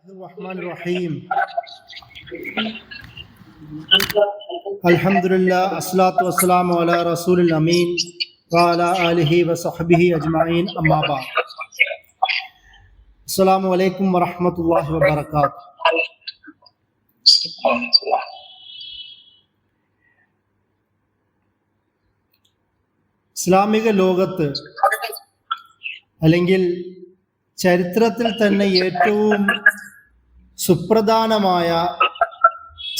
الرحمن الرحيم الحمد لله الصلاة والسلام على رسول الأمين وعلى آله وصحبه أجمعين أما بعد السلام عليكم ورحمة الله وبركاته. ഇസ്ലാമിക ലോകത്ത് അല്ലെങ്കിൽ ചരിത്രത്തിൽ തന്നെ ഏറ്റവും സുപ്രധാനമായ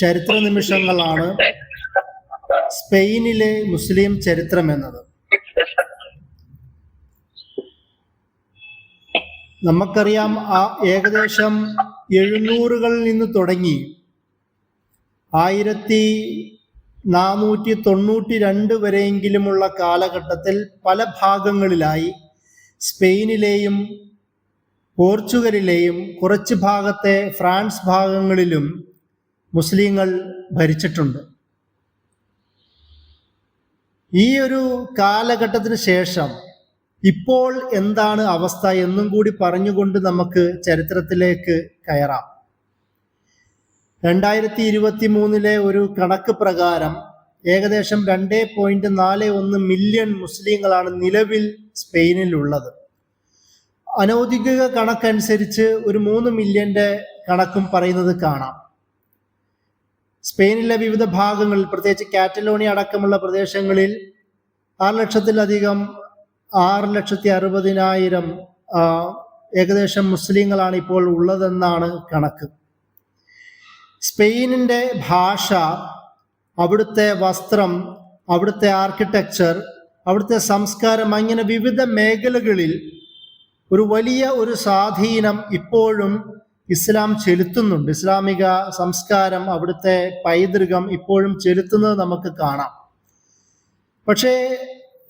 ചരിത്ര നിമിഷങ്ങളാണ് സ്പെയിനിലെ മുസ്ലിം ചരിത്രം എന്നത്. നമുക്കറിയാം, ഏകദേശം 700-കളിൽ നിന്ന് തുടങ്ങി 1492 വരെയെങ്കിലുമുള്ള കാലഘട്ടത്തിൽ പല ഭാഗങ്ങളിലായി സ്പെയിനിലെയും പോർച്ചുഗലിലെയും കുറച്ച് ഭാഗത്തെ ഫ്രാൻസ് ഭാഗങ്ങളിലും മുസ്ലിങ്ങൾ ഭരിച്ചിട്ടുണ്ട്. ഈ ഒരു കാലഘട്ടത്തിന് ശേഷം ഇപ്പോൾ എന്താണ് അവസ്ഥ എന്നും കൂടി പറഞ്ഞുകൊണ്ട് നമുക്ക് ചരിത്രത്തിലേക്ക് കയറാം. 2023 ഒരു കണക്ക് പ്രകാരം ഏകദേശം 2.41 മില്യൺ മുസ്ലിങ്ങളാണ് നിലവിൽ സ്പെയിനിലുള്ളത്. അനൗദ്യോഗിക കണക്കനുസരിച്ച് ഒരു 3 മില്യന്റെ കണക്കും പറയുന്നത് കാണാം. സ്പെയിനിലെ വിവിധ ഭാഗങ്ങളിൽ, പ്രത്യേകിച്ച് കാറ്റലോണിയ അടക്കമുള്ള പ്രദേശങ്ങളിൽ 6,60,000 ഏകദേശം മുസ്ലിങ്ങളാണ് ഇപ്പോൾ ഉള്ളതെന്നാണ് കണക്ക്. സ്പെയിനിൻ്റെ ഭാഷ, അവിടുത്തെ വസ്ത്രം, അവിടുത്തെ ആർക്കിടെക്ചർ, അവിടുത്തെ സംസ്കാരം, അങ്ങനെ വിവിധ മേഖലകളിൽ ഒരു വലിയ സ്വാധീനം ഇപ്പോഴും ഇസ്ലാം ചെലുത്തുന്നുണ്ട്. ഇസ്ലാമിക സംസ്കാരം, അവിടുത്തെ പൈതൃകം ഇപ്പോഴും ചെലുത്തുന്നത് നമുക്ക് കാണാം. പക്ഷേ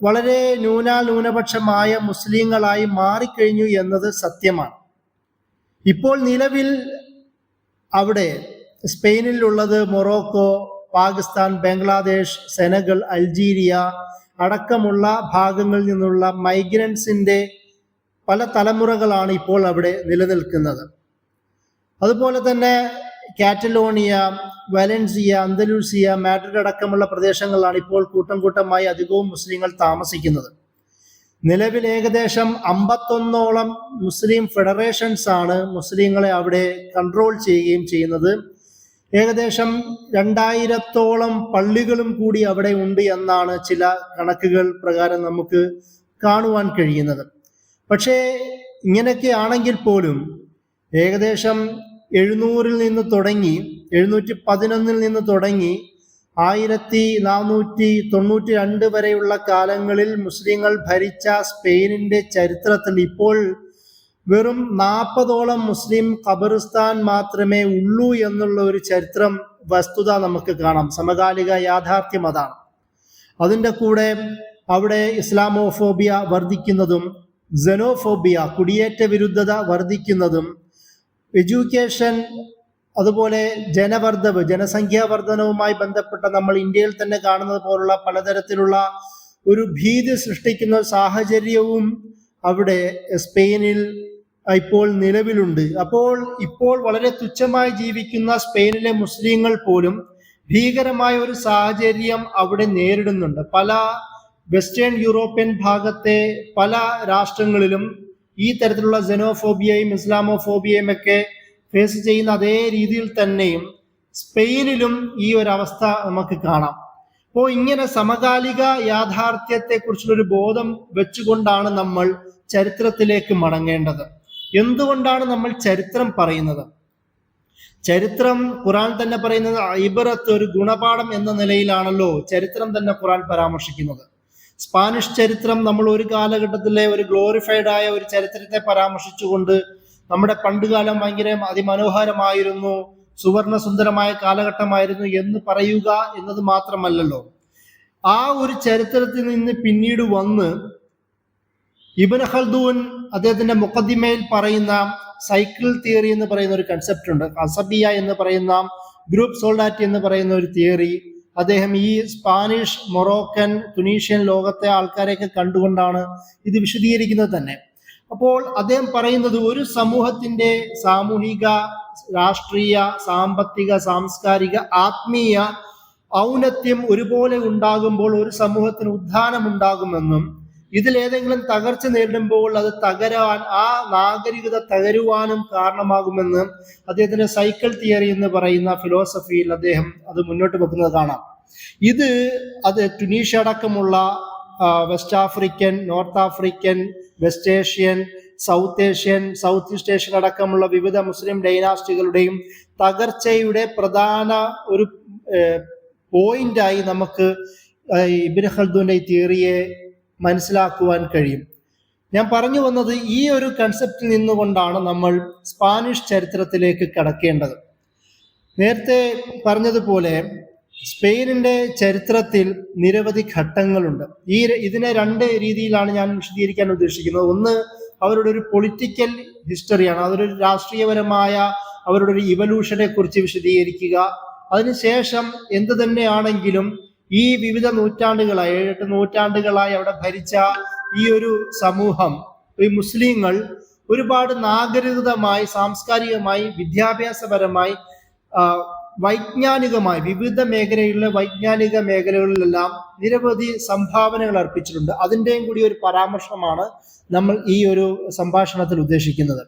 വളരെ ന്യൂനപക്ഷമായ മുസ്ലിങ്ങളായി മാറിക്കഴിഞ്ഞു എന്നത് സത്യമാണ്. ഇപ്പോൾ നിലവിൽ അവിടെ സ്പെയിനിലുള്ളത് മൊറോക്കോ, പാകിസ്ഥാൻ, ബംഗ്ലാദേശ്, സെനഗൽ, അൾജീരിയ അടക്കമുള്ള ഭാഗങ്ങളിൽ നിന്നുള്ള മൈഗ്രൻസിൻ്റെ പല തലമുറകളാണ് ഇപ്പോൾ അവിടെ നിലനിൽക്കുന്നത്. അതുപോലെ തന്നെ കാറ്റലോണിയ, വലൻസിയ, അന്തലൂസിയ, മാഡ്രിഡ് അടക്കമുള്ള പ്രദേശങ്ങളിലാണ് ഇപ്പോൾ കൂട്ടമായി അധികവും മുസ്ലിങ്ങൾ താമസിക്കുന്നത്. നിലവിൽ ഏകദേശം 51ഓളം മുസ്ലിം ഫെഡറേഷൻസ് ആണ് മുസ്ലിങ്ങളെ അവിടെ കൺട്രോൾ ചെയ്യുകയും ചെയ്യുന്നത്. ഏകദേശം 2000-ഓളം പള്ളികളും കൂടി അവിടെ ഉണ്ട് എന്നാണ് ചില കണക്കുകൾ പ്രകാരം നമുക്ക് കാണുവാൻ കഴിയുന്നത്. പക്ഷേ ഇങ്ങനെയൊക്കെ ആണെങ്കിൽ പോലും ഏകദേശം 700-ൽ നിന്ന് തുടങ്ങി 711-ൽ നിന്ന് തുടങ്ങി 1492 വരെയുള്ള കാലങ്ങളിൽ മുസ്ലിങ്ങൾ ഭരിച്ച സ്പെയിനിൻ്റെ ചരിത്രത്തിൽ ഇപ്പോൾ വെറും 40ഓളം മുസ്ലിം ഖബറിസ്ഥാൻ മാത്രമേ ഉള്ളൂ എന്നുള്ള ഒരു ചരിത്രം വസ്തുത നമുക്ക് കാണാം. സമകാലിക യാഥാർത്ഥ്യം അതാണ്. അതിൻ്റെ കൂടെ അവിടെ ഇസ്ലാമോഫോബിയ വർദ്ധിക്കുന്നതും, സെനോഫോബിയ, കുടിയേറ്റ വിരുദ്ധത വർദ്ധിക്കുന്നതും, എഡ്യൂക്കേഷൻ, അതുപോലെ ജനസംഖ്യാ വർധനവുമായി ബന്ധപ്പെട്ട നമ്മൾ ഇന്ത്യയിൽ തന്നെ കാണുന്നത് പോലുള്ള പലതരത്തിലുള്ള ഒരു ഭീതി സൃഷ്ടിക്കുന്ന സാഹചര്യവും അവിടെ സ്പെയിനിൽ ഇപ്പോൾ നിലവിലുണ്ട്. ഇപ്പോൾ വളരെ തുച്ഛമായി ജീവിക്കുന്ന സ്പെയിനിലെ മുസ്ലിങ്ങൾ പോലും ഭീകരമായ ഒരു സാഹചര്യം അവിടെ നേരിടുന്നുണ്ട്. പല വെസ്റ്റേൺ യൂറോപ്യൻ ഭാഗത്തെ പല രാഷ്ട്രങ്ങളിലും ഈ തരത്തിലുള്ള സെനോഫോബിയയും ഇസ്ലാമോഫോബിയയും ഒക്കെ ഫേസ് ചെയ്യുന്ന അതേ രീതിയിൽ തന്നെയും സ്പെയിനിലും ഈ ഒരവസ്ഥ നമുക്ക് കാണാം. അപ്പോൾ ഇങ്ങനെ സമകാലിക യാഥാർത്ഥ്യത്തെക്കുറിച്ചുള്ളൊരു ബോധം വെച്ചുകൊണ്ടാണ് നമ്മൾ ചരിത്രത്തിലേക്ക് മടങ്ങേണ്ടത്. എന്തുകൊണ്ടാണ് നമ്മൾ ചരിത്രം പറയുന്നത്? ചരിത്രം ഖുർആൻ തന്നെ പറയുന്നത് ഇബ്രത്ത്, ഒരു ഗുണപാഠം എന്ന നിലയിലാണല്ലോ ചരിത്രം തന്നെ ഖുർആൻ പരാമർശിക്കുന്നത്. സ്പാനിഷ് ചരിത്രം നമ്മൾ ഒരു കാലഘട്ടത്തിലെ ഒരു ഗ്ലോറിഫൈഡ് ആയ ഒരു ചരിത്രത്തെ പരാമർശിച്ചുകൊണ്ട് നമ്മുടെ പണ്ടുകാലം ഭയങ്കര അതിമനോഹരമായിരുന്നു, സുവർണ സുന്ദരമായ കാലഘട്ടമായിരുന്നു എന്ന് പറയുക എന്നത് മാത്രമല്ലല്ലോ. ആ ഒരു ചരിത്രത്തിൽ നിന്ന് പിന്നീട് വന്ന് ഇബ്നു ഖൽദൂൻ അദ്ദേഹത്തിന്റെ മുഖദ്ദിമയിൽ പറയുന്ന സൈക്കിൾ തിയറി എന്ന് പറയുന്ന ഒരു കൺസെപ്റ്റ് ഉണ്ട്. അസബിയ എന്ന് പറയുന്ന ഗ്രൂപ്പ് സോൾഡാറ്റി എന്ന് പറയുന്ന ഒരു തിയറി അദ്ദേഹം ഈ സ്പാനിഷ്, മൊറോക്കൻ, തുനീഷ്യൻ ലോകത്തെ ആൾക്കാരെയൊക്കെ കണ്ടുകൊണ്ടാണ് ഇത് വിശദീകരിക്കുന്നത് തന്നെ. അപ്പോൾ അദ്ദേഹം പറയുന്നത് ഒരു സമൂഹത്തിന്റെ സാമൂഹിക രാഷ്ട്രീയ, സാമ്പത്തിക, സാംസ്കാരിക, ആത്മീയ ഔന്നത്യം ഒരുപോലെ ഉണ്ടാകുമ്പോൾ ഒരു സമൂഹത്തിന് ഉത്ഥാനം ഉണ്ടാകുമെന്നും ഇതിലേതെങ്കിലും തകർച്ച നേരിടുമ്പോൾ അത് തകരാൻ, ആ നാഗരികത തകരുവാനും കാരണമാകുമെന്ന് അദ്ദേഹത്തിന്റെ സൈക്കിൾ തിയറി എന്ന് പറയുന്ന ഫിലോസഫിയിൽ അദ്ദേഹം അത് മുന്നോട്ട് വെക്കുന്നത് കാണാം. അത് ടുണീഷ്യ അടക്കമുള്ള west African, north African, west Asian, south Asian, south east Asian അടക്കമുള്ള വിവിധ മുസ്ലിം ഡൈനാസ്റ്റികളുടെയും തകർച്ചയുടെ പ്രധാന ഒരു പോയിന്റായി നമുക്ക് ഇബ്നു ഖൽദൂന്റെ ഈ തിയറിയെ മനസ്സിലാക്കുവാൻ കഴിയും. ഞാൻ പറഞ്ഞു വന്നത് ഈ ഒരു കൺസെപ്റ്റിൽ നിന്നുകൊണ്ടാണ് നമ്മൾ സ്പാനിഷ് ചരിത്രത്തിലേക്ക് കടക്കേണ്ടത്. നേരത്തെ പറഞ്ഞതുപോലെ സ്പെയിനിന്റെ ചരിത്രത്തിൽ നിരവധി ഘട്ടങ്ങളുണ്ട്. ഇതിനെ രണ്ട് രീതിയിലാണ് ഞാൻ വിശദീകരിക്കാൻ ഉദ്ദേശിക്കുന്നത്. ഒന്ന്, അവരുടെ ഒരു പൊളിറ്റിക്കൽ ഹിസ്റ്ററിയാണ്, അതൊരു രാഷ്ട്രീയപരമായ അവരുടെ ഒരു ഇവല്യൂഷനെ കുറിച്ച് വിശദീകരിക്കുക. അതിനുശേഷം എന്ത് തന്നെയാണെങ്കിലും ഈ വിവിധ നൂറ്റാണ്ടുകളായി, 7-8 നൂറ്റാണ്ടുകളായി അവിടെ ഭരിച്ച ഈ ഒരു സമൂഹം, ഈ മുസ്ലിങ്ങൾ ഒരുപാട് നാഗരികതമായി, സാംസ്കാരികമായി, വിദ്യാഭ്യാസപരമായി, വൈജ്ഞാനികമായി, വിവിധ മേഖലകളിലെ വൈജ്ഞാനിക മേഖലകളിലെല്ലാം നിരവധി സംഭാവനകൾ അർപ്പിച്ചിട്ടുണ്ട്. അതിൻ്റെയും കൂടി ഒരു പരാമർശമാണ് നമ്മൾ ഈ ഒരു സംഭാഷണത്തിൽ ഉദ്ദേശിക്കുന്നത്.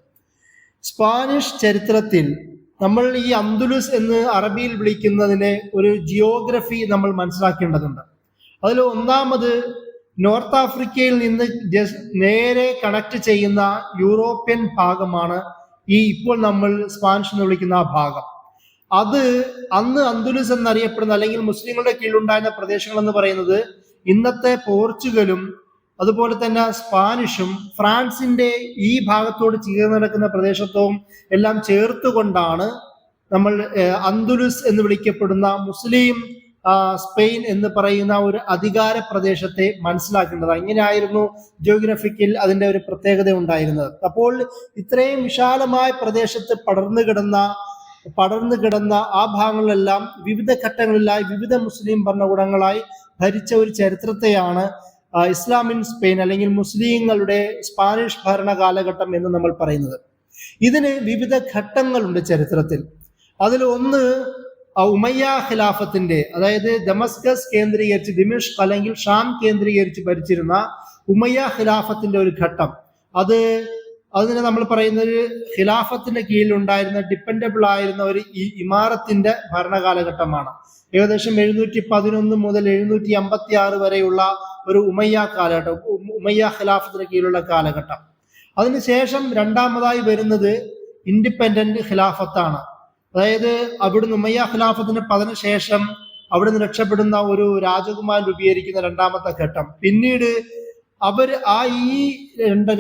സ്പാനിഷ് ചരിത്രത്തിൽ നമ്മൾ ഈ അന്ദുലുസ് എന്ന് അറബിയിൽ വിളിക്കുന്നതിനെ ഒരു ജിയോഗ്രഫി നമ്മൾ മനസ്സിലാക്കേണ്ടതുണ്ട്. അതിൽ ഒന്നാമത് നോർത്ത് ആഫ്രിക്കയിൽ നിന്ന് നേരെ കണക്ട് ചെയ്യുന്ന യൂറോപ്യൻ ഭാഗമാണ് ഈ ഇപ്പോൾ നമ്മൾ സ്പാനിഷ് എന്ന് വിളിക്കുന്ന ആ ഭാഗം. അത് അന്ന് അന്ദുലുസ് എന്നറിയപ്പെടുന്ന, അല്ലെങ്കിൽ മുസ്ലിങ്ങളുടെ കീഴിലുണ്ടായിരുന്ന പ്രദേശങ്ങൾ എന്ന് പറയുന്നത് ഇന്നത്തെ പോർച്ചുഗലും അതുപോലെ തന്നെ സ്പാനിഷും ഫ്രാൻസിന്റെ ഈ ഭാഗത്തോട് ചേർന്ന് നടക്കുന്ന പ്രദേശത്തും എല്ലാം ചേർത്തുകൊണ്ടാണ് നമ്മൾ അന്ദുലുസ് എന്ന് വിളിക്കപ്പെടുന്ന മുസ്ലിം സ്പെയിൻ എന്ന് പറയുന്ന ഒരു അധികാര പ്രദേശത്തെ മനസ്സിലാക്കേണ്ടത്. ഇങ്ങനെയായിരുന്നു ജിയോഗ്രഫിക്കൽ അതിന്റെ ഒരു പ്രത്യേകത ഉണ്ടായിരുന്നത്. അപ്പോൾ ഇത്രയും വിശാലമായ പ്രദേശത്ത് പടർന്നു കിടന്ന ആ ഭാഗങ്ങളിലെല്ലാം വിവിധ ഘട്ടങ്ങളിലായി വിവിധ മുസ്ലിം ഭരണകൂടങ്ങളായി ഭരിച്ച ഒരു ചരിത്രത്തെയാണ് ഇസ്ലാമിൻ സ്പെയിൻ അല്ലെങ്കിൽ മുസ്ലിങ്ങളുടെ സ്പാനിഷ് ഭരണ കാലഘട്ടം എന്ന് നമ്മൾ പറയുന്നത്. ഇതിന് വിവിധ ഘട്ടങ്ങളുണ്ട് ചരിത്രത്തിൽ. അതിൽ ഒന്ന് ഉമയ്യ ഖിലാഫത്തിന്റെ, അതായത് ദമസ്കസ് കേന്ദ്രീകരിച്ച്, ദിമിഷ്ക് അല്ലെങ്കിൽ ഷാം കേന്ദ്രീകരിച്ച് ഭരിച്ചിരുന്ന ഉമയ്യ ഖിലാഫത്തിന്റെ ഒരു ഘട്ടം. അതിനെ നമ്മൾ പറയുന്നത് ഖിലാഫത്തിന്റെ കീഴിലുണ്ടായിരുന്ന ഡിപ്പെൻഡബിൾ ആയിരുന്ന ഒരു ഇമാറത്തിന്റെ ഭരണകാലഘട്ടമാണ്. ഏകദേശം 711 മുതൽ 756 വരെയുള്ള ഒരു ഉമയ്യ കാലഘട്ടം, ഉമയ്യ ഖിലാഫത്തിന് കീഴിലുള്ള കാലഘട്ടം. അതിനുശേഷം രണ്ടാമതായി വരുന്നത് ഇൻഡിപെൻഡന്റ് ഖിലാഫത്താണ്. അതായത് അവിടുന്ന് ഉമയ്യ ഖിലാഫത്തിന് പതനശേഷം അവിടുന്ന് രക്ഷപ്പെടുന്ന ഒരു രാജകുമാരൻ രൂപീകരിക്കുന്ന രണ്ടാമത്തെ ഘട്ടം. പിന്നീട് ഈ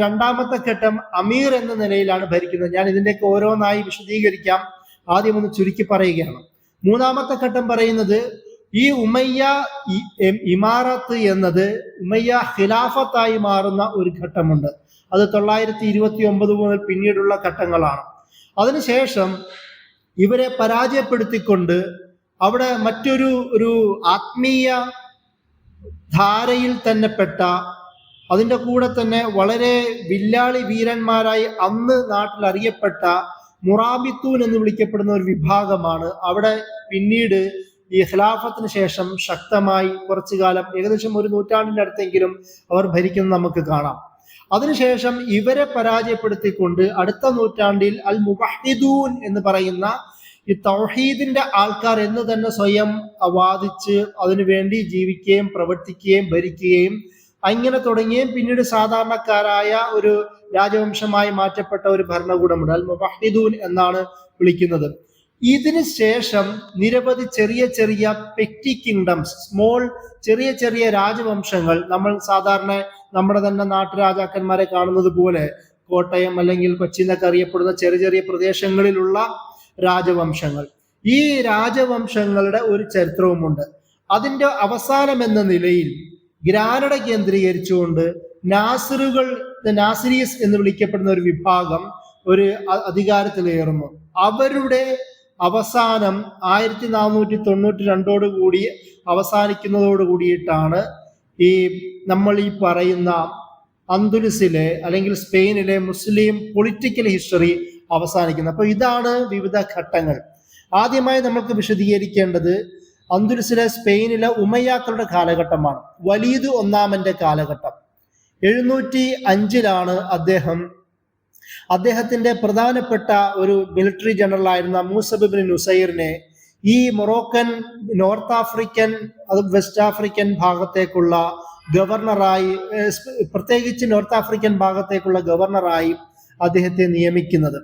രണ്ടാമത്തെ ഘട്ടം അമീർ എന്ന നിലയിലാണ് ഭരിക്കുന്നത്. ഞാൻ ഇതിന്റെയൊക്കെ ഓരോന്നായി വിശദീകരിക്കാം. ആദ്യം ഒന്ന് ചുരുക്കി പറയുകയാണ്. മൂന്നാമത്തെ ഘട്ടം പറയുന്നത് ഈ ഉമയ്യ ഇമാറത്ത് എന്നത് ഉമയ്യ ഖിലാഫത്തായി മാറുന്ന ഒരു ഘട്ടമുണ്ട്. അത് 929 മുതൽ പിന്നീടുള്ള ഘട്ടങ്ങളാണ്. അതിനുശേഷം ഇവരെ പരാജയപ്പെടുത്തിക്കൊണ്ട് അവിടെ മറ്റൊരു ആത്മീയ ധാരയിൽ തന്നെ പെട്ട, അതിൻ്റെ കൂടെ തന്നെ വളരെ വില്ലാളി വീരന്മാരായി അന്ന് നാട്ടിൽ അറിയപ്പെട്ട മുറാബിത്തൂൻ എന്ന് വിളിക്കപ്പെടുന്ന ഒരു വിഭാഗമാണ് അവിടെ പിന്നീട് ഈ ഖിലാഫത്തിന് ശേഷം ശക്തമായി കുറച്ചു കാലം, ഏകദേശം ഒരു നൂറ്റാണ്ടിന്റെ അടുത്തെങ്കിലും അവർ ഭരിക്കുന്നത് നമുക്ക് കാണാം. അതിനുശേഷം ഇവരെ പരാജയപ്പെടുത്തിക്കൊണ്ട് അടുത്ത നൂറ്റാണ്ടിൽ അൽ മുവഹിദൂൻ എന്ന് പറയുന്ന ഈ തൗഹീദിന്റെ ആൾക്കാർ എന്ന് തന്നെ സ്വയം വാദിച്ച് അതിനുവേണ്ടി ജീവിക്കുകയും പ്രവർത്തിക്കുകയും ഭരിക്കുകയും അങ്ങനെ തുടങ്ങിയും പിന്നീട് സാധാരണക്കാരായ ഒരു രാജവംശമായി മാറ്റപ്പെട്ട ഒരു ഭരണകൂടമുണ്ട്. അൽ മുവഹിദൂൻ എന്നാണ് വിളിക്കുന്നത്. ഇതിന് ശേഷം നിരവധി ചെറിയ ചെറിയ പെറ്റി കിങ്ഡംസ്, ചെറിയ ചെറിയ രാജവംശങ്ങൾ, നമ്മൾ സാധാരണ നമ്മുടെ തന്നെ നാട്ടുരാജാക്കന്മാരെ കാണുന്നത് പോലെ കോട്ടയം അല്ലെങ്കിൽ കൊച്ചി എന്നൊക്കെ അറിയപ്പെടുന്ന ചെറിയ ചെറിയ പ്രദേശങ്ങളിലുള്ള രാജവംശങ്ങൾ. ഈ രാജവംശങ്ങളുടെ ഒരു ചരിത്രവുമുണ്ട്. അതിന്റെ അവസാനം എന്ന നിലയിൽ ഗ്രാനഡ കേന്ദ്രീകരിച്ചുകൊണ്ട് നാസിരീസ് എന്ന് വിളിക്കപ്പെടുന്ന ഒരു വിഭാഗം ഒരു അധികാരത്തിലേറുന്നു. അവരുടെ അവസാനം 1492 കൂടി അവസാനിക്കുന്നതോട് കൂടിയിട്ടാണ് നമ്മൾ ഈ പറയുന്ന അന്ദുലുസിലെ അല്ലെങ്കിൽ സ്പെയിനിലെ മുസ്ലിം പൊളിറ്റിക്കൽ ഹിസ്റ്ററി അവസാനിക്കുന്നത്. അപ്പോൾ ഇതാണ് വിവിധ ഘട്ടങ്ങൾ. ആദ്യമായി നമുക്ക് വിശദീകരിക്കേണ്ടത് അന്തുലസിലെ സ്പെയിനിലെ ഉമയ്യാക്കളുടെ കാലഘട്ടമാണ്. വലീദ് ഒന്നാമന്റെ കാലഘട്ടം. 705 അദ്ദേഹത്തിന്റെ പ്രധാനപ്പെട്ട ഒരു മിലിറ്ററി ജനറൽ ആയിരുന്ന മൂസബ് ഇബ്നു നുസൈറിനെ ഈ Moroccan, north African, west African ഭാഗത്തേക്കുള്ള ഗവർണറായി, പ്രത്യേകിച്ച് നോർത്ത് ആഫ്രിക്കൻ ഭാഗത്തേക്കുള്ള ഗവർണറായി അദ്ദേഹത്തെ നിയമിക്കുന്നത്.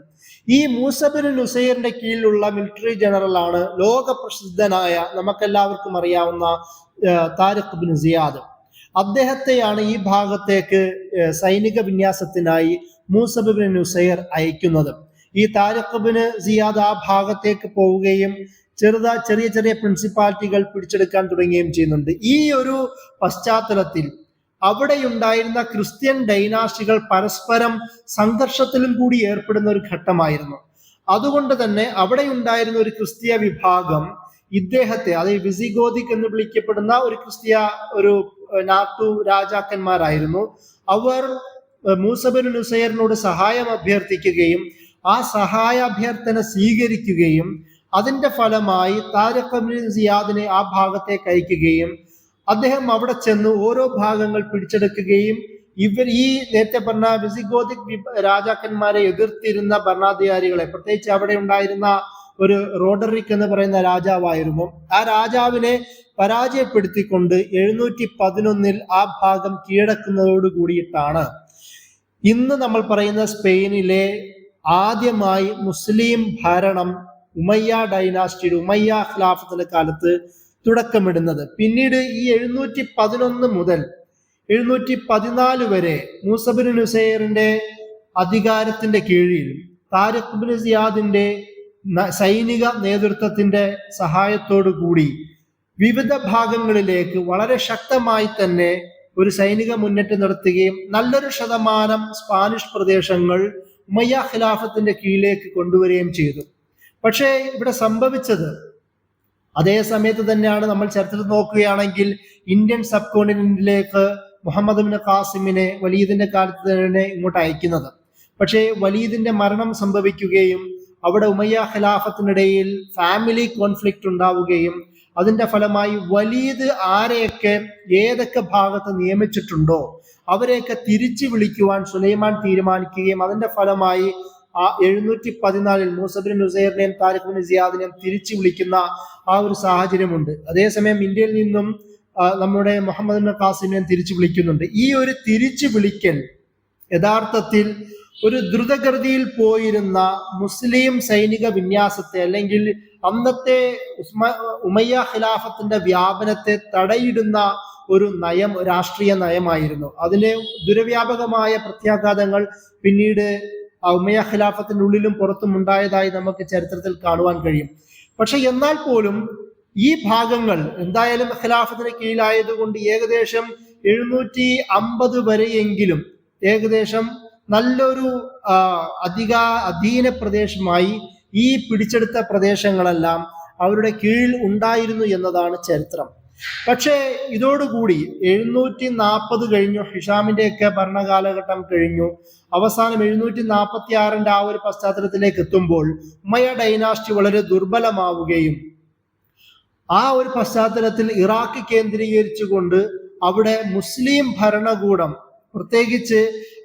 ഈ മൂസബ് ഇബ്നു നുസൈറിന്റെ കീഴിലുള്ള മിലിറ്ററി ജനറലാണ് ലോക പ്രസിദ്ധനായ, നമുക്കെല്ലാവർക്കും അറിയാവുന്ന താരിഖ് ഇബ്നു സിയാദ്. അദ്ദേഹത്തെയാണ് ഈ ഭാഗത്തേക്ക് സൈനിക വിന്യാസത്തിനായി മൂസബ് ഇബ്നു നുസൈർ അയക്കുന്നത്. ഈ താരിഖ് ഇബ്നു സിയാദ് ആ ഭാഗത്തേക്ക് പോവുകയും ചെറിയ ചെറിയ പ്രിൻസിപ്പാലിറ്റികൾ പിടിച്ചെടുക്കാൻ തുടങ്ങുകയും ചെയ്യുന്നുണ്ട്. ഈ ഒരു പശ്ചാത്തലത്തിൽ അവിടെയുണ്ടായിരുന്ന ക്രിസ്ത്യൻ ഡൈനാസ്റ്റികൾ പരസ്പരം സംഘർഷത്തിലും കൂടി ഏർപ്പെടുന്ന ഒരു ഘട്ടമായിരുന്നു. അതുകൊണ്ട് തന്നെ അവിടെ ഉണ്ടായിരുന്ന ഒരു ക്രിസ്തീയ വിഭാഗം ഇദ്ദേഹത്തെ, അതായത് വിസിഗോതിക് എന്ന് വിളിക്കപ്പെടുന്ന ഒരു നാട്ടു രാജാക്കന്മാരായിരുന്നു. അവർ മൂസബ് ഇബ്നു നുസൈറിനോട് സഹായം അഭ്യർത്ഥിക്കുകയും ആ സഹായാഭ്യർത്ഥന സ്വീകരിക്കുകയും അതിന്റെ ഫലമായി താരിഖ് ഇബ്നു സിയാദിനെ ആ ഭാഗത്തേക്ക് അയക്കുകയും അദ്ദേഹം അവിടെ ചെന്ന് ഓരോ ഭാഗങ്ങൾ പിടിച്ചെടുക്കുകയും ഈ നേരത്തെ പറഞ്ഞ വിസിഗോതിക് രാജാക്കന്മാരെ എതിർത്തിരുന്ന ഭരണാധികാരികളെ, പ്രത്യേകിച്ച് അവിടെ ഉണ്ടായിരുന്ന ഒരു റോഡറിക് എന്ന് പറയുന്ന രാജാവായിരുന്നു, ആ രാജാവിനെ പരാജയപ്പെടുത്തിക്കൊണ്ട് 711 ആ ഭാഗം കീഴടക്കുന്നതോട് കൂടിയിട്ടാണ് ഇന്ന് നമ്മൾ പറയുന്ന സ്പെയിനിലെ ആദ്യമായി മുസ്ലിം ഭരണം ഉമയ്യ ഡൈനാസ്റ്റിയുടെ, ഉമയ്യ ഖിലാഫത്തിന്റെ കാലത്ത് തുടക്കമിടുന്നത്. പിന്നീട് ഈ 711 മുതൽ 714 വരെ മൂസബ് ഇബ്നു നുസൈറിന്റെ അധികാരത്തിന്റെ കീഴിൽ താരിഖ് ഇബ്നു സിയാദിന്റെ സൈനിക നേതൃത്വത്തിന്റെ സഹായത്തോടു കൂടി വിവിധ ഭാഗങ്ങളിലേക്ക് വളരെ ശക്തമായി തന്നെ ഒരു സൈനിക മുന്നേറ്റം നടത്തുകയും നല്ലൊരു ശതമാനം സ്പാനിഷ് പ്രദേശങ്ങൾ ഉമയ്യ ഖിലാഫത്തിന്റെ കീഴിലേക്ക് കൊണ്ടുവരികയും ചെയ്തു. പക്ഷേ ഇവിടെ സംഭവിച്ചത്, അതേ സമയത്ത് തന്നെയാണ് നമ്മൾ ചരിത്രത്തിൽ നോക്കുകയാണെങ്കിൽ ഇന്ത്യൻ സബ് കോണ്ടിനെന്റിലേക്ക് മുഹമ്മദ് ഇബ്നു ഖാസിമിനെ വലീദിന്റെ കാലത്ത് തന്നെ ഇങ്ങോട്ട് അയക്കുന്നത്. പക്ഷേ വലീദിന്റെ മരണം സംഭവിക്കുകയും അവിടെ ഉമയ്യ ഖിലാഫത്തിനിടയിൽ ഫാമിലി കോൺഫ്ലിക്റ്റ് ഉണ്ടാവുകയും അതിന്റെ ഫലമായി വലീദ് ആരെയൊക്കെ ഏതൊക്കെ ഭാഗത്ത് നിയമിച്ചിട്ടുണ്ടോ അവരെയൊക്കെ തിരിച്ചു വിളിക്കുവാൻ സുലൈമാൻ തീരുമാനിക്കുകയും അതിന്റെ ഫലമായി 714 മൂസബ് ഇബ്നു നുസൈറിനെയും താരിഖ് ഇബ്നു സിയാദിനെയും തിരിച്ചു വിളിക്കുന്ന ആ ഒരു സാഹചര്യമുണ്ട്. അതേസമയം ഇന്ത്യയിൽ നിന്നും നമ്മുടെ മുഹമ്മദ് ഇബ്നു ഖാസിമിനെയും തിരിച്ചു വിളിക്കുന്നുണ്ട്. ഈ ഒരു തിരിച്ചു വിളിക്കൽ യഥാർത്ഥത്തിൽ ഒരു ദ്രുതഗതിയിൽ പോയിരുന്ന മുസ്ലിം സൈനിക വിന്യാസത്തെ, അല്ലെങ്കിൽ അന്നത്തെ ഉമയ്യ ഖിലാഫത്തിന്റെ വ്യാപനത്തെ തടയിടുന്ന ഒരു നയം, രാഷ്ട്രീയ നയമായിരുന്നു. അതിന് ദുരവ്യാപകമായ പ്രത്യാഘാതങ്ങൾ പിന്നീട് ഉമയ്യ ഖിലാഫത്തിന്റെ ഉള്ളിലും പുറത്തും ഉണ്ടായതായി നമുക്ക് ചരിത്രത്തിൽ കാണുവാൻ കഴിയും. പക്ഷെ എന്നാൽ പോലും ഈ ഭാഗങ്ങൾ എന്തായാലും ഖിലാഫത്തിന് കീഴിലായതുകൊണ്ട് ഏകദേശം 750 വരെയെങ്കിലും ഏകദേശം നല്ലൊരു അധീന പ്രദേശമായി ഈ പിടിച്ചെടുത്ത പ്രദേശങ്ങളെല്ലാം അവരുടെ കീഴിൽ ഉണ്ടായിരുന്നു എന്നതാണ് ചരിത്രം. പക്ഷേ ഇതോടുകൂടി 740 കഴിഞ്ഞു, ഹിഷാമിന്റെയൊക്കെ ഭരണകാലഘട്ടം കഴിഞ്ഞു. അവസാനം 746 ആ ഒരു പശ്ചാത്തലത്തിലേക്ക് എത്തുമ്പോൾ ഉമയ്യ ഡൈനാസ്റ്റി വളരെ ദുർബലമാവുകയും ആ ഒരു പശ്ചാത്തലത്തിൽ ഇറാഖ് കേന്ദ്രീകരിച്ചുകൊണ്ട് അവിടെ മുസ്ലിം ഭരണകൂടം, പ്രത്യേകിച്ച്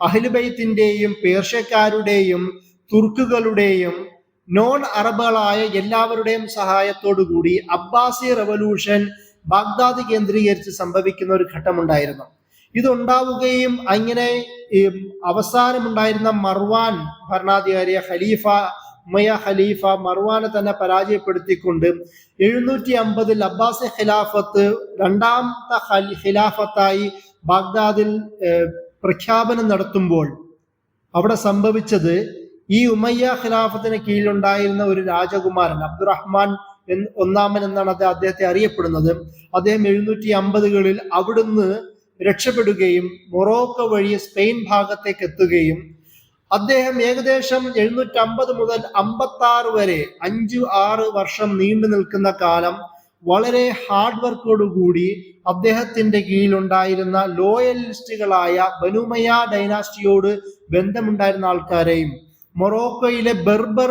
അഹ്ലുബൈത്തിന്റെയും പേർഷ്യക്കാരുടെയും തുർക്കുകളുടെയും നോൺ അറബുകളായ എല്ലാവരുടെയും സഹായത്തോടു കൂടി അബ്ബാസി റവല്യൂഷൻ ബാഗ്ദാദ് കേന്ദ്രീകരിച്ച് സംഭവിക്കുന്ന ഒരു ഘട്ടമുണ്ടായിരുന്നു. ഇതുണ്ടാവുകയും അങ്ങനെ അവസാനമുണ്ടായിരുന്ന മർവാൻ ഭരണാധികാരിയ ഉമയ്യ ഖലീഫ മർവാനെ തന്നെ പരാജയപ്പെടുത്തിക്കൊണ്ട് 750 അബ്ബാസി ഖിലാഫത്ത് രണ്ടാമത്തെ ഖിലാഫത്തായി ബാഗ്ദാദിൽ പ്രഖ്യാപനം നടത്തുമ്പോൾ അവിടെ സംഭവിച്ചത്, ഈ ഉമയ്യ ഖിലാഫത്തിന് കീഴിലുണ്ടായിരുന്ന ഒരു രാജകുമാരൻ അബ്ദുറഹ്മാൻ ഒന്നാമൻ എന്നാണ് അദ്ദേഹത്തെ അറിയപ്പെടുന്നത്. അദ്ദേഹം 750കളിൽ അവിടുന്ന് രക്ഷപ്പെടുകയും മൊറോക്കോ വഴി സ്പെയിൻ ഭാഗത്തേക്ക് എത്തുകയും അദ്ദേഹം ഏകദേശം 750 മുതൽ 56 വരെ 5-6 വർഷം നീണ്ടു നിൽക്കുന്ന കാലം വളരെ ഹാർഡ് വർക്കോടുകൂടി അദ്ദേഹത്തിന്റെ കീഴിലുണ്ടായിരുന്ന ലോയലിസ്റ്റുകളായ ബനു ഉമയ്യ ഡൈനാസ്റ്റിയോട് ബന്ധമുണ്ടായിരുന്ന ആൾക്കാരെയും മൊറോക്കോയിലെ ബെർബർ